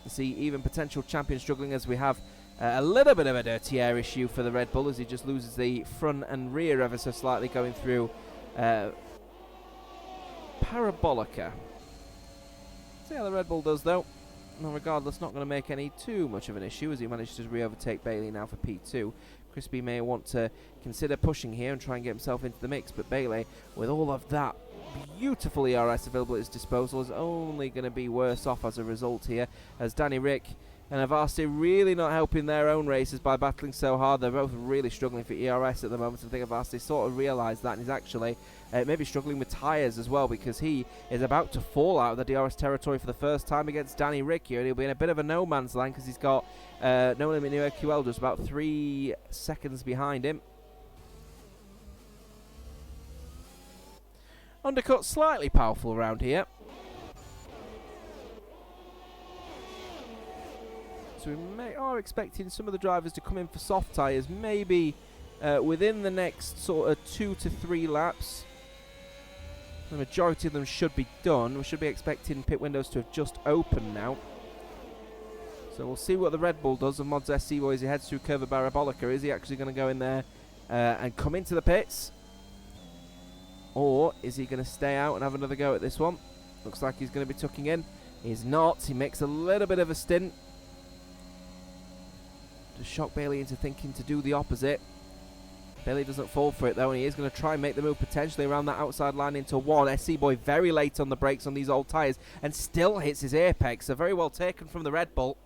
you see even potential champion struggling as we have a little bit of a dirty air issue for the Red Bull as he just loses the front and rear ever so slightly going through Parabolica. See how the Red Bull does though. No, regardless, not going to make any too much of an issue as he managed to re-overtake Bailey now for P2. Crispy may want to consider pushing here and try and get himself into the mix, but Bailey, with all of that beautiful ERS available at his disposal, is only going to be worse off as a result here, as Danny Rick and Avasti really not helping their own races by battling so hard. They're both really struggling for ERS at the moment. I think Avasti sort of realised that and is actually maybe struggling with tyres as well, because he is about to fall out of the DRS territory for the first time against Danny Rick here, and he'll be in a bit of a no man's land because he's got No Limit New QL just about 3 seconds behind him. Undercut slightly powerful around here. So we are expecting some of the drivers to come in for soft tyres, maybe within the next sort of 2 to 3 laps. The majority of them should be done. We should be expecting pit windows to have just opened now. So we'll see what the Red Bull does of Monza SC Boy as he heads through Curva Parabolica. Is he actually going to go in there and come into the pits? Or is he going to stay out and have another go at this one? Looks like he's going to be tucking in. He's not. He makes a little bit of a stint to shock Bailey into thinking to do the opposite. Bailey doesn't fall for it though, and he is going to try and make the move potentially around that outside line into one. SC Boy very late on the brakes on these old tyres and still hits his apex, so very well taken from the Red Bull.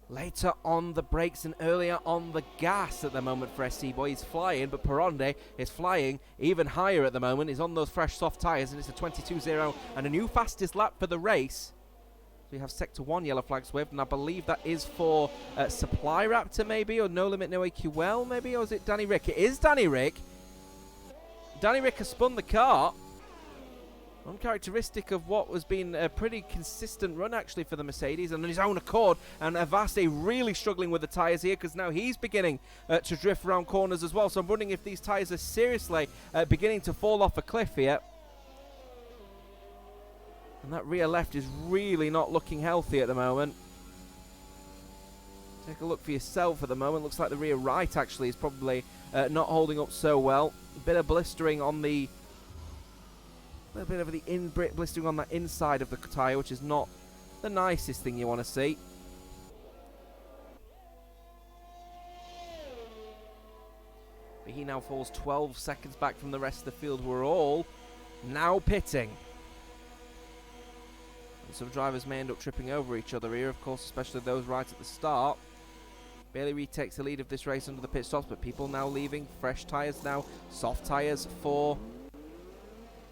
Later on the brakes and earlier on the gas at the moment for SC Boy. He's flying, but Peronde is flying even higher at the moment. He's on those fresh soft tyres, and it's a 22.0 and a new fastest lap for the race. So we have Sector 1 yellow flags waved, and I believe that is for Supply Raptor maybe, or No Limit No AQL maybe, or is it Danny Rick? It is Danny Rick. Danny Rick has spun the car. Uncharacteristic of what has been a pretty consistent run actually for the Mercedes, and on his own accord. And Avasti really struggling with the tyres here because now he's beginning to drift around corners as well. So I'm wondering if these tyres are seriously beginning to fall off a cliff here. And that rear left is really not looking healthy at the moment. Take a look for yourself at the moment. Looks like the rear right actually is probably not holding up so well. A bit of blistering on the... A little bit of the blistering on that inside of the tyre, which is not the nicest thing you want to see. But he now falls 12 seconds back from the rest of the field. We're all now pitting. And some drivers may end up tripping over each other here, of course, especially those right at the start. Bailey retakes the lead of this race under the pit stops, but people now leaving. Fresh tyres now, soft tyres for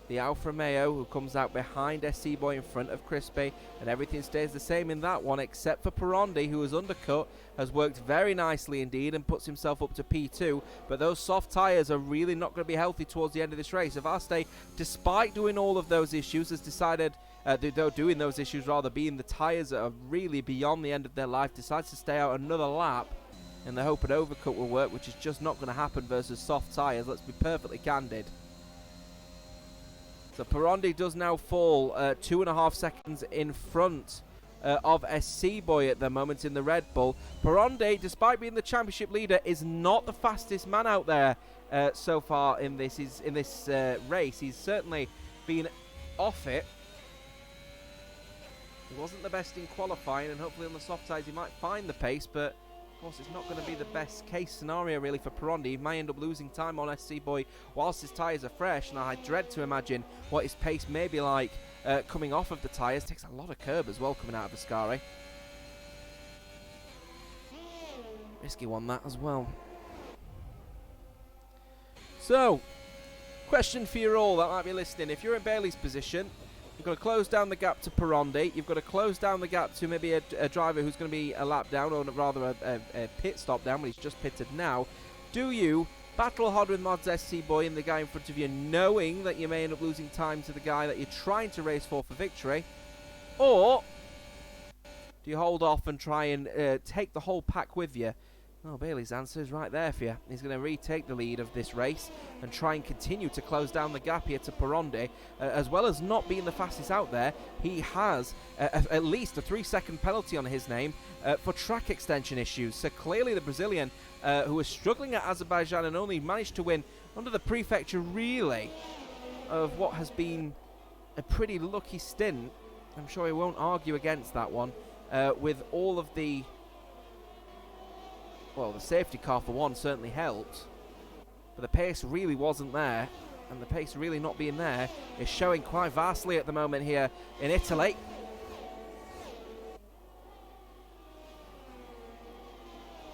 the Alfa Romeo, who comes out behind SC Boy in front of Crispy, and everything stays the same in that one except for Perondi, who has undercut, has worked very nicely indeed and puts himself up to P2, but those soft tyres are really not going to be healthy towards the end of this race. Avasti, despite doing all of those issues, has decided, doing those issues rather, being the tyres that are really beyond the end of their life, decides to stay out another lap in the hope an overcut will work, which is just not going to happen versus soft tyres, let's be perfectly candid. So Perondi does now fall 2.5 seconds in front of SC Boy at the moment in the Red Bull. Perondi, despite being the championship leader, is not the fastest man out there so far in this race. He's certainly been off it. He wasn't the best in qualifying, and hopefully on the soft sides he might find the pace, but of course it's not going to be the best case scenario really for Perondi. He may end up losing time on SC Boy whilst his tyres are fresh, and I dread to imagine what his pace may be like coming off of the tyres. Takes a lot of curb as well coming out of Ascari. Risky one that as well. So, question for you all that might be listening. If you're in Bailey's position, you've got to close down the gap to Perondi. You've got to close down the gap to maybe a driver who's going to be a lap down, or rather a pit stop down when he's just pitted now. Do you battle hard with Mods SC Boy and the guy in front of you, knowing that you may end up losing time to the guy that you're trying to race for victory? Or do you hold off and try and take the whole pack with you? Well, Bailey's answer is right there for you. He's going to retake the lead of this race and try and continue to close down the gap here to Perondi. As well as not being the fastest out there, he has at least a 3-second penalty on his name for track extension issues. So clearly the Brazilian, who was struggling at Azerbaijan and only managed to win under the prefecture relay of what has been a pretty lucky stint. I'm sure he won't argue against that one. With all of the... Well, the safety car for one certainly helped, but the pace really wasn't there, and the pace really not being there is showing quite vastly at the moment here in Italy.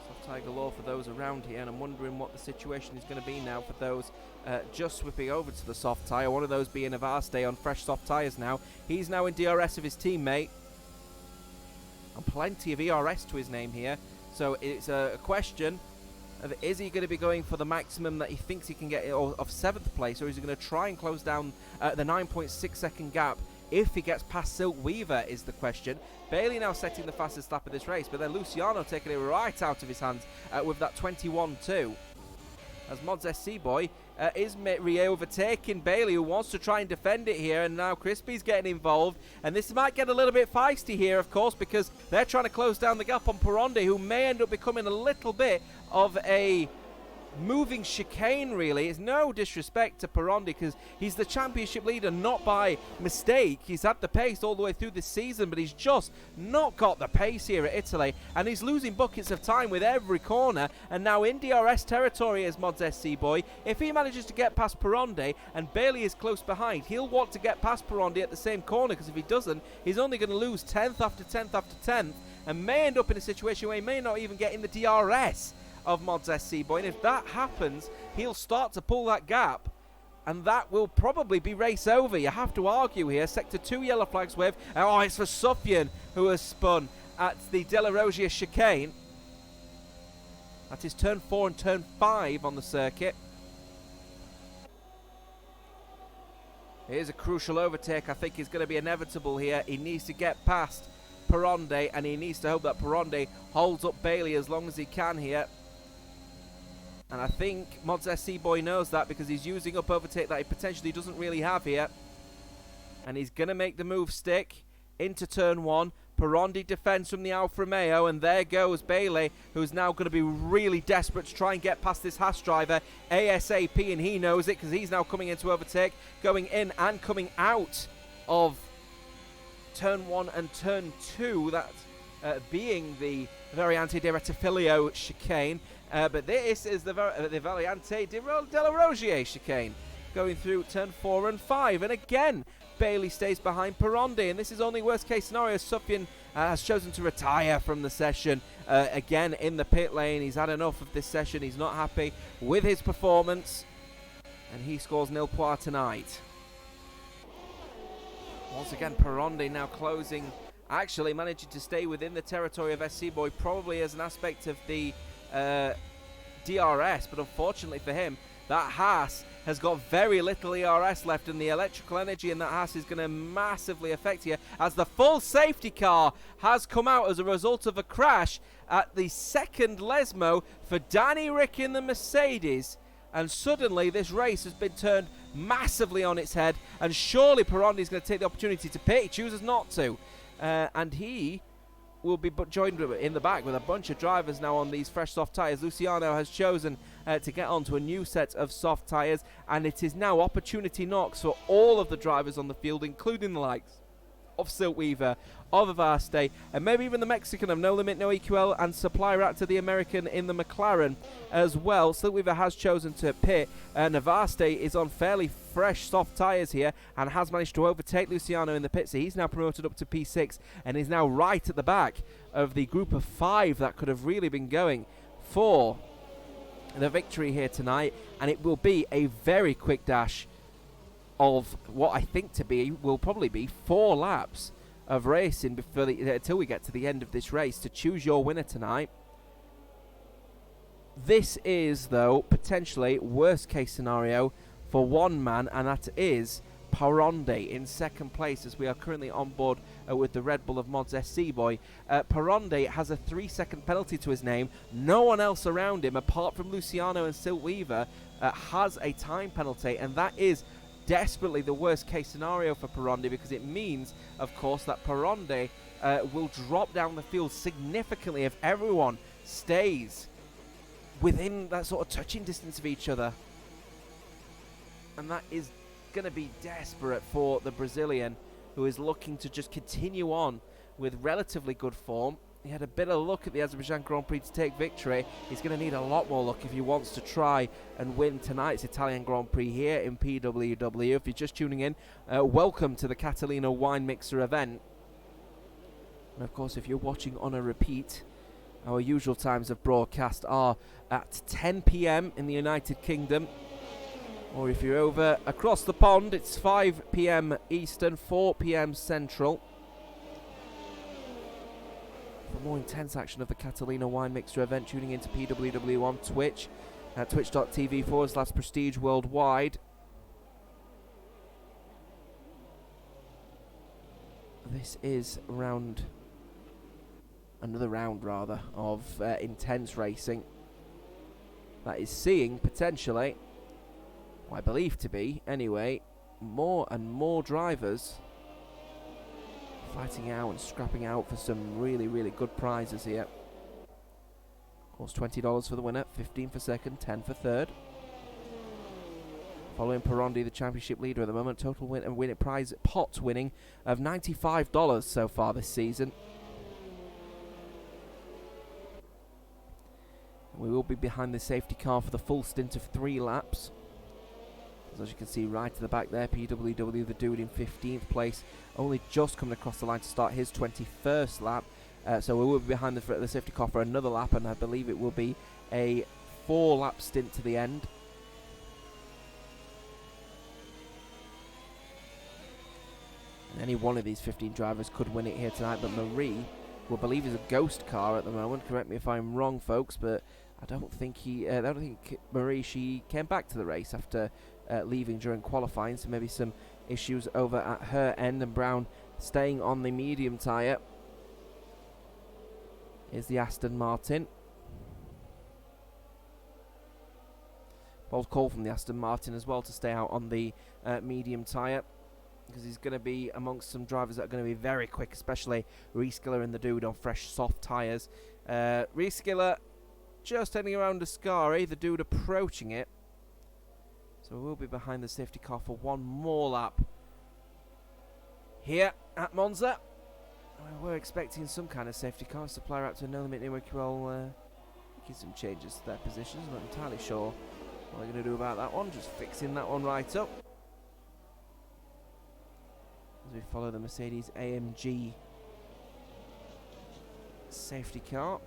Soft tyre galore for those around here, and I'm wondering what the situation is going to be now for those just sweeping over to the soft tyre. One of those being Avaste on fresh soft tyres now. He's now in DRS of his teammate, and plenty of ERS to his name here. So it's a question of, is he going to be going for the maximum that he thinks he can get of 7th place, or is he going to try and close down the 9.6 second gap if he gets past Silk Weaver is the question. Bailey now setting the fastest lap of this race, but then Luciano taking it right out of his hands with that 21.2. As Mods SC Boy is re-overtaking Bailey, who wants to try and defend it here, and now Crispy's getting involved, and this might get a little bit feisty here, of course, because they're trying to close down the gap on Perondi, who may end up becoming a little bit of a moving chicane, really. It's no disrespect to Perondi, because he's the championship leader, not by mistake. He's had the pace all the way through this season, but he's just not got the pace here at Italy, and he's losing buckets of time with every corner. And now in DRS territory is Mods SC Boy. If he manages to get past Perondi and Bailey is close behind, he'll want to get past Perondi at the same corner, because if he doesn't, he's only going to lose 10th after 10th after 10th, and may end up in a situation where he may not even get in the DRS of Mods SC Boy. And if that happens, he'll start to pull that gap, and that will probably be race over. You have to argue here. Sector 2 yellow flags wave. Oh, it's for Sufjan, who has spun at the De La Rogia chicane. That is turn 4 and turn 5 on the circuit. Here's a crucial overtake. I think is going to be inevitable here. He needs to get past Perondi, and he needs to hope that Perondi holds up Bailey as long as he can here. And I think Mods SC Boy knows that, because he's using up overtake that he potentially doesn't really have here. And he's going to make the move stick into turn 1. Perondi defends from the Alfa Romeo, and there goes Bailey, who's now going to be really desperate to try and get past this Haas driver ASAP, and he knows it, because he's now coming in to overtake, going in and coming out of turn 1 and turn 2, that being the Variante di Rettifilo chicane. But this is the Variante di La Rogia chicane, going through turn 4 and 5. And again, Bailey stays behind Perondi, and this is only worst case scenario. Sufjan has chosen to retire from the session again in the pit lane. He's had enough of this session. He's not happy with his performance, and he scores nil points tonight. Once again, Perondi now closing, actually managing to stay within the territory of SC Boy, probably as an aspect of the DRS, but unfortunately for him, that Haas has got very little ERS left, and the electrical energy in that Haas is going to massively affect here, as the full safety car has come out as a result of a crash at the second Lesmo for Danny Rick in the Mercedes. And suddenly this race has been turned massively on its head, and surely Perondi is going to take the opportunity to pit. He chooses not to, and he will be joined in the back with a bunch of drivers now on these fresh soft tyres. Luciano has chosen to get onto a new set of soft tyres, and it is now opportunity knocks for all of the drivers on the field, including the likes of Silk Weaver, of Avaste, and maybe even the Mexican of No Limit, No EQL, and supply rat to the American in the McLaren as well. Silk Weaver has chosen to pit, and Avaste is on fairly fresh soft tyres here and has managed to overtake Luciano in the pit, so he's now promoted up to P6 and is now right at the back of the group of 5 that could have really been going for the victory here tonight. And it will be a very quick dash of what I think will probably be 4 laps of racing before until we get to the end of this race to choose your winner tonight. This is, though, potentially worst case scenario for one man, and that is Paronde in second place, as we are currently on board with the Red Bull of Mods SC Boy. Paronde has a 3-second penalty to his name. No one else around him, apart from Luciano and Silweaver, has a time penalty, and that is desperately the worst case scenario for Paronde, because it means, of course, that Paronde will drop down the field significantly if everyone stays within that sort of touching distance of each other. And that is going to be desperate for the Brazilian, who is looking to just continue on with relatively good form. He had a bit of luck at the Azerbaijan Grand Prix to take victory. He's going to need a lot more luck if he wants to try and win tonight's Italian Grand Prix here in PWW. If you're just tuning in, welcome to the Catalina Wine Mixer event. And of course, if you're watching on a repeat, our usual times of broadcast are at 10 p.m. in the United Kingdom, or if you're over across the pond, it's 5 p.m. Eastern, 4 p.m. Central. For more intense action of the Catalina Wine Mixer event, tuning into PWW on Twitch at twitch.tv/Prestige Worldwide. This is another round of intense racing that is seeing potentially, I believe to be anyway, more and more drivers fighting out and scrapping out for some really, really good prizes here. Of course, $20 for the winner, 15 for second, 10 for third. Following Paronde, the championship leader at the moment, total winning prize pot winning of $95 so far this season. We will be behind the safety car for the full stint of 3 laps. As you can see right to the back there, PWW, the dude in 15th place, only just coming across the line to start his 21st lap. So we will be behind the safety car for another lap, and I believe it will be a 4-lap stint to the end. And any one of these 15 drivers could win it here tonight, but Marie, who I believe is a ghost car at the moment, correct me if I'm wrong, folks, but I don't think Marie, she came back to the race after leaving during qualifying, so maybe some issues over at her end, and Brown staying on the medium tyre. Here's the Aston Martin. Bold call from the Aston Martin as well to stay out on the medium tyre, because he's going to be amongst some drivers that are going to be very quick, especially Reskiller and the dude on fresh soft tyres. Reskiller just heading around Ascari, the dude approaching it. So we'll be behind the safety car for one more lap here at Monza. We're expecting some kind of safety car. Supplier up to no limit near making some changes to their positions. I'm not entirely sure what they're going to do about that one. Just fixing that one right up. As we follow the Mercedes AMG safety car.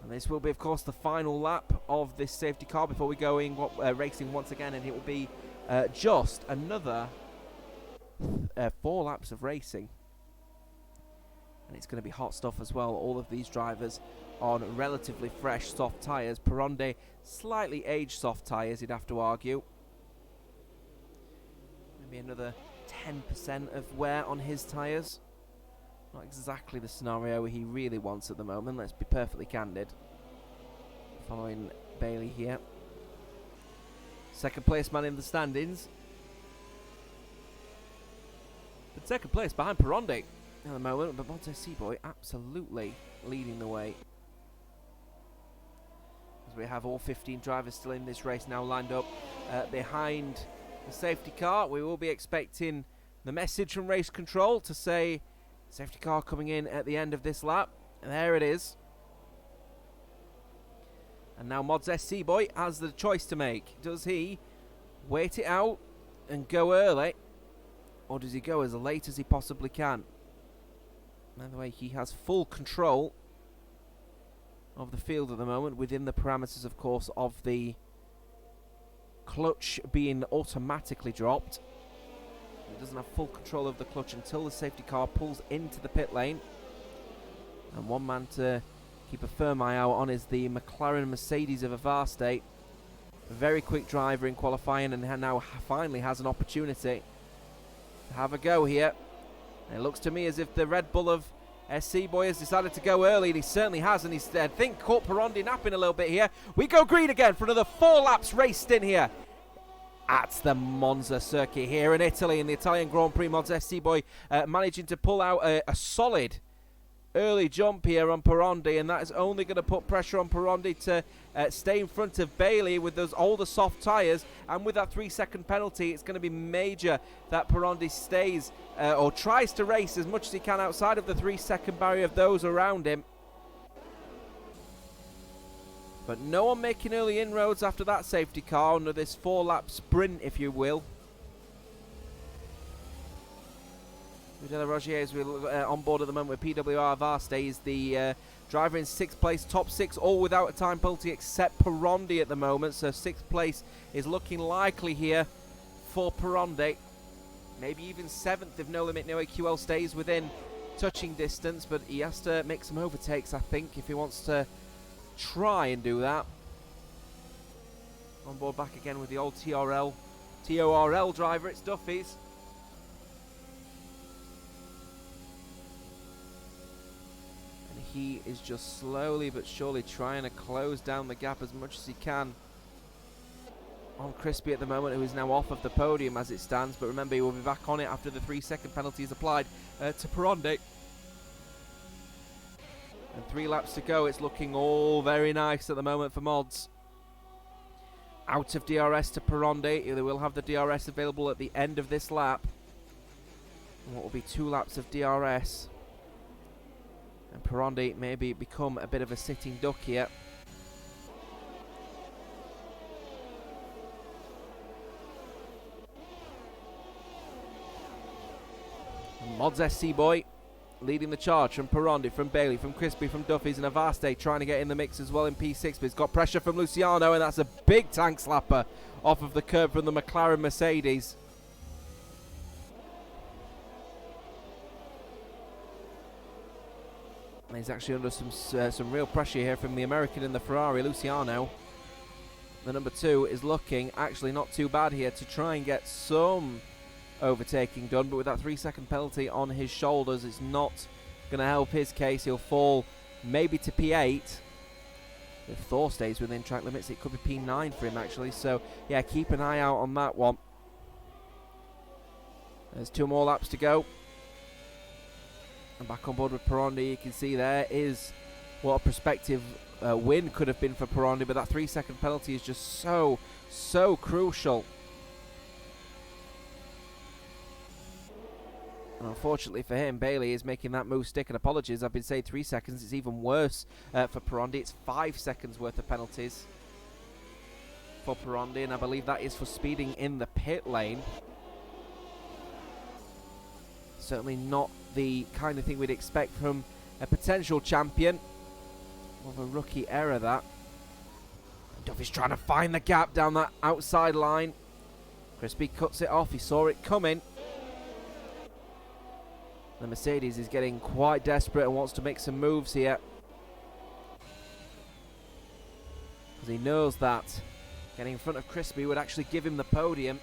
And this will be, of course, the final lap of this safety car before we go in racing once again, and it will be just another 4 laps of racing. And it's going to be hot stuff as well. All of these drivers on relatively fresh soft tyres. Paronde, slightly aged soft tyres, you'd have to argue. Maybe another 10% of wear on his tyres. Not exactly the scenario he really wants at the moment, let's be perfectly candid. Following Bailey here. Second place man in the standings. But second place behind Paronde at the moment, but Monte Seaboy absolutely leading the way. As we have all 15 drivers still in this race now lined up behind the safety car. We will be expecting the message from race control to say safety car coming in at the end of this lap. And there it is. And now Mods SC Boy has the choice to make. Does he wait it out and go early, or does he go as late as he possibly can? By the way, he has full control of the field at the moment, within the parameters, of course, of the clutch being automatically dropped. He doesn't have full control of the clutch until the safety car pulls into the pit lane. And one man to keep a firm eye out on is the McLaren Mercedes of Avaste. A very quick driver in qualifying, and now finally has an opportunity to have a go here. And it looks to me as if the Red Bull of SC Boy has decided to go early, and he certainly has, and he's, I think, caught Perondi napping a little bit here. We go green again for another 4 laps raced in here at the Monza circuit here in Italy, in the Italian Grand Prix. Monza SC Boy managing to pull out a solid early jump here on Perondi, and that is only going to put pressure on Perondi to stay in front of Bailey with those older soft tyres, and with that 3-second penalty, it's going to be major that Perondi stays or tries to race as much as he can outside of the 3-second barrier of those around him. But no one making early inroads after that safety car under this 4-lap sprint, if you will. Della Rogier is on board at the moment with PWR. Avaste is the driver in 6th place, top 6, all without a time penalty except Perondi at the moment. So 6th place is looking likely here for Perondi. Maybe even 7th if No Limit No AQL stays within touching distance, but he has to make some overtakes, I think, if he wants to try and do that. On board back again with the old TORL driver, it's Duffy's. He is just slowly but surely trying to close down the gap as much as he can on Crispy at the moment, who is now off of the podium as it stands. But remember, he will be back on it after the 3-second penalty is applied to Perondi. And 3 laps to go. It's looking all very nice at the moment for Mods. Out of DRS to Perondi. They will have the DRS available at the end of this lap. And what will be 2 laps of DRS. And Perondi maybe become a bit of a sitting duck here. Mods SC Boy leading the charge from Perondi, from Bailey, from Crispy, from Duffy's, and Avaste trying to get in the mix as well in P6, but he's got pressure from Luciano, and that's a big tank slapper off of the curb from the McLaren Mercedes. And he's actually under some real pressure here from the American in the Ferrari, Luciano. The number 2 is looking actually not too bad here to try and get some overtaking done, but with that 3-second penalty on his shoulders, it's not going to help his case. He'll fall maybe to P8. If Thor stays within track limits, it could be P9 for him actually. So yeah, keep an eye out on that one. There's 2 more laps to go. And back on board with Perondi, you can see there is what a prospective win could have been for Perondi, but that 3-second penalty is just so crucial. And unfortunately for him, Bailey is making that move stick, and apologies, I've been saying 3 seconds, it's even worse for Perondi. It's 5 seconds worth of penalties for Perondi, and I believe that is for speeding in the pit lane. Certainly not the kind of thing we'd expect from a potential champion. More of a rookie error, that. Duffy's trying to find the gap down that outside line. Crispy cuts it off. He saw it coming. The Mercedes is getting quite desperate and wants to make some moves here, because he knows that getting in front of Crispy would actually give him the podium.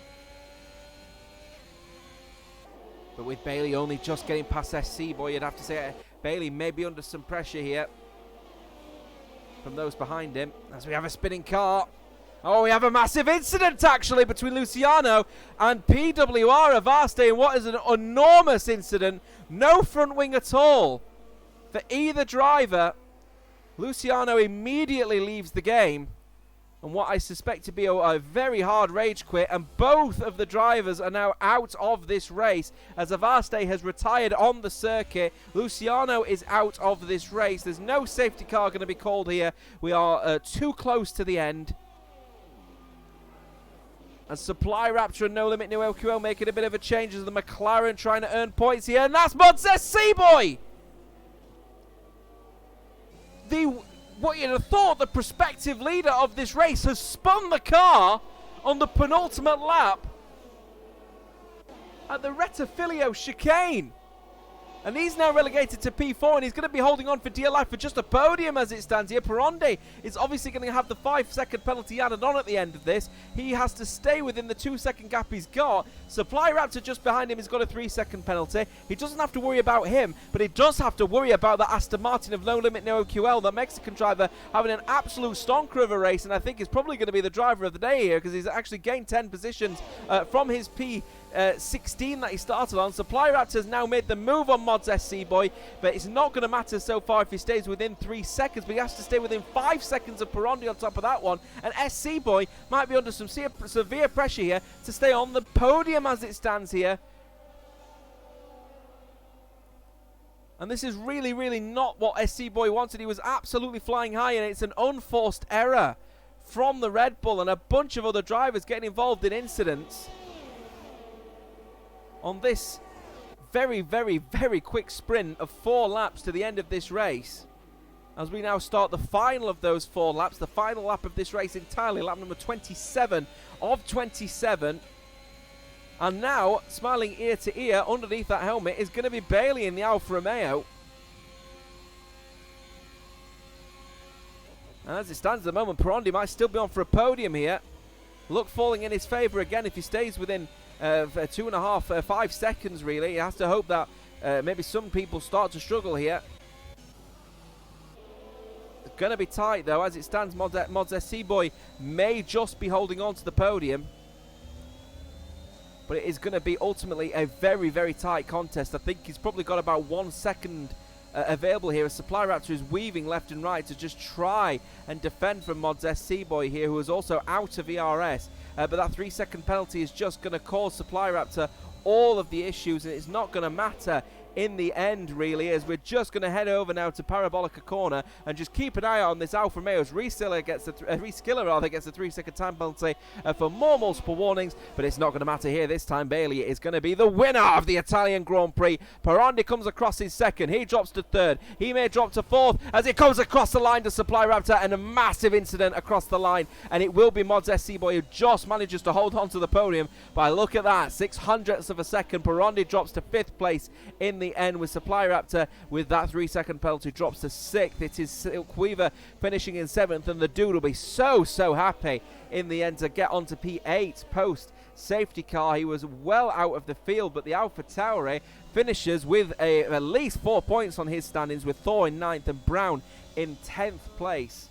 But with Bailey only just getting past SC Boy, you'd have to say Bailey may be under some pressure here from those behind him, as we have a spinning car. Oh, we have a massive incident actually between Luciano and PWR Avaste, and what is an enormous incident. No front wing at all for either driver. Luciano immediately leaves the game, and what I suspect to be a very hard rage quit, and both of the drivers are now out of this race as Avaste has retired on the circuit. Luciano is out of this race. There's no safety car going to be called here. We are too close to the end. And Supply Raptor and No Limit No LQL making a bit of a change as the McLaren trying to earn points here, and that's Mods SC Boy! What you'd have thought, the prospective leader of this race has spun the car on the penultimate lap at the Rettifilio chicane. And he's now relegated to P4, and he's going to be holding on for dear life for just a podium as it stands here. Perondi is obviously going to have the 5-second penalty added on at the end of this. He has to stay within the 2-second gap he's got. Supply Raptor just behind him has got a 3-second penalty. He doesn't have to worry about him, but he does have to worry about the Aston Martin of No Limit No QL, the Mexican driver, having an absolute stonker of a race, and I think is probably going to be the driver of the day here because he's actually gained 10 positions from his P16 that he started on. Supply Raptor's now made the move on Mods SC Boy, but it's not going to matter so far if he stays within 3 seconds, but he has to stay within 5 seconds of Perondi on top of that one, and SC Boy might be under some severe pressure here to stay on the podium as it stands here. And this is really, really not what SC Boy wanted. He was absolutely flying high, and it's an unforced error from the Red Bull and a bunch of other drivers getting involved in incidents on this very, very, very quick sprint of 4 laps to the end of this race. As we now start the final of those 4 laps, the final lap of this race entirely, lap number 27 of 27. And now, smiling ear to ear underneath that helmet is going to be Bailey in the Alfa Romeo. And as it stands at the moment, Perondi might still be on for a podium here. Luck falling in his favour again if he stays within 2.5, 5 seconds really. He has to hope that maybe some people start to struggle here. It's going to be tight though. As it stands, Mods SC Boy may just be holding on to the podium. But it is going to be ultimately a very, very tight contest. I think he's probably got about 1 second available here as Supply Raptor is weaving left and right to just try and defend from Mods SC Boy here, who is also out of ERS. But that 3-second penalty is just going to cause Supply Raptor all of the issues, and it's not going to matter in the end really, as we're just going to head over now to Parabolica Corner and just keep an eye on this Alfa Romeo. Reskiller gets the 3-second time penalty for more multiple warnings, but it's not going to matter here this time. Bailey is going to be the winner of the Italian Grand Prix. Perondi comes across his second, he drops to third, he may drop to fourth as he comes across the line to Supply Raptor, and a massive incident across the line, and it will be Mods SC Boy who just manages to hold on to the podium by, look at that, 600ths of a second. Perondi drops to 5th place in the end, with Supply Raptor with that 3-second penalty drops to 6th. It is Silk Weaver finishing in 7th, and the dude will be so happy in the end to get onto P8 post safety car. He was well out of the field, but the Alpha Tauri finishes with at least 4 points on his standings, with Thor in 9th and Brown in 10th place.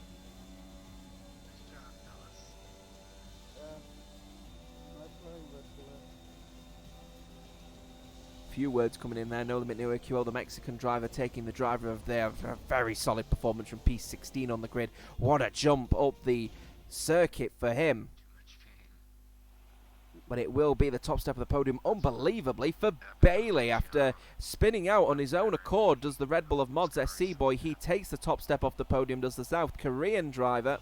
Few words coming in there. No Limit No QL, the Mexican driver, taking the driver of their very solid performance from P16 on the grid. What a jump up the circuit for him. But it will be the top step of the podium, unbelievably, for Bailey. After spinning out on his own accord, does the Red Bull of Mods SC Boy. He takes the top step off the podium, does the South Korean driver.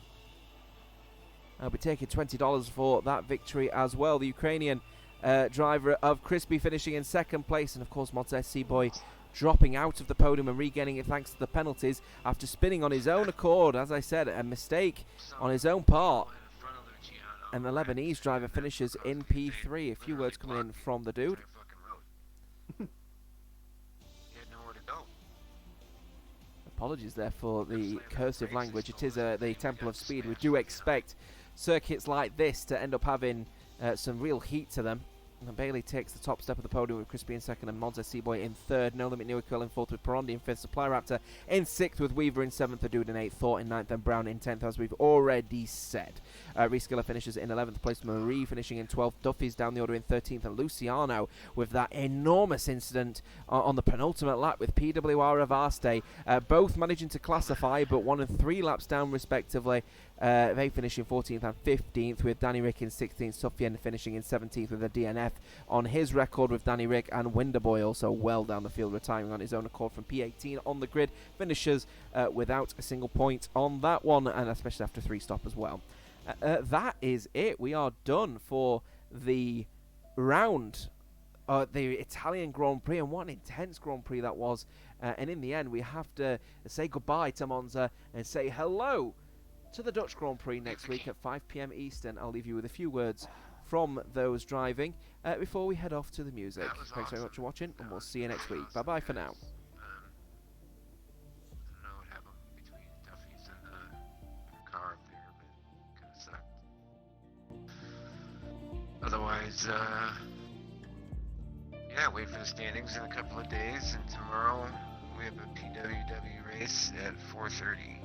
I'll be taking $20 for that victory as well. The Ukrainian driver of Crispy finishing in 2nd place, and of course Mods SC Boy dropping out of the podium and regaining it thanks to the penalties after spinning on his own accord. As I said, a mistake on his own part, and the Lebanese driver finishes in P3. A few words coming in from the dude. Apologies there for the cursive language. It is the Temple of Speed. We do expect circuits like this to end up having some real heat to them. And Bailey takes the top step of the podium with Crispy in 2nd and Mods SC Boy in 3rd. No Limit No QL in 4th with Perondi in 5th. Supply Raptor in 6th with Weaver in 7th. The dude in 8th. Thor in 9th and Brown in 10th, as we've already said. Reskiller finishes in 11th place. Marie finishing in 12th. Duffy's down the order in 13th. And Luciano with that enormous incident on the penultimate lap with PWR Avaste. Both managing to classify, but 1 and 3 laps down respectively. They finish in 14th and 15th with Danny Rick in 16th. Sufyan finishing in 17th with a DNF on his record with Danny Rick, and Winderboy also well down the field, retiring on his own accord from P18 on the grid. Finishes without a single point on that one, and especially after 3 stop as well. That is it. We are done for the round, the Italian Grand Prix, and what an intense Grand Prix that was. And in the end, we have to say goodbye to Monza and say hello to the Dutch Grand Prix next week at 5 PM Eastern. I'll leave you with a few words from those driving before we head off to the music. That was Thanks very awesome. much for watching, and That we'll was see you next really week. awesome, Bye-bye for now. guys. I don't know what happened between Duffy's and the car up there, but kind of sucked. Otherwise, yeah, wait for the standings in a couple of days, and tomorrow we have a PWW race at 4:30.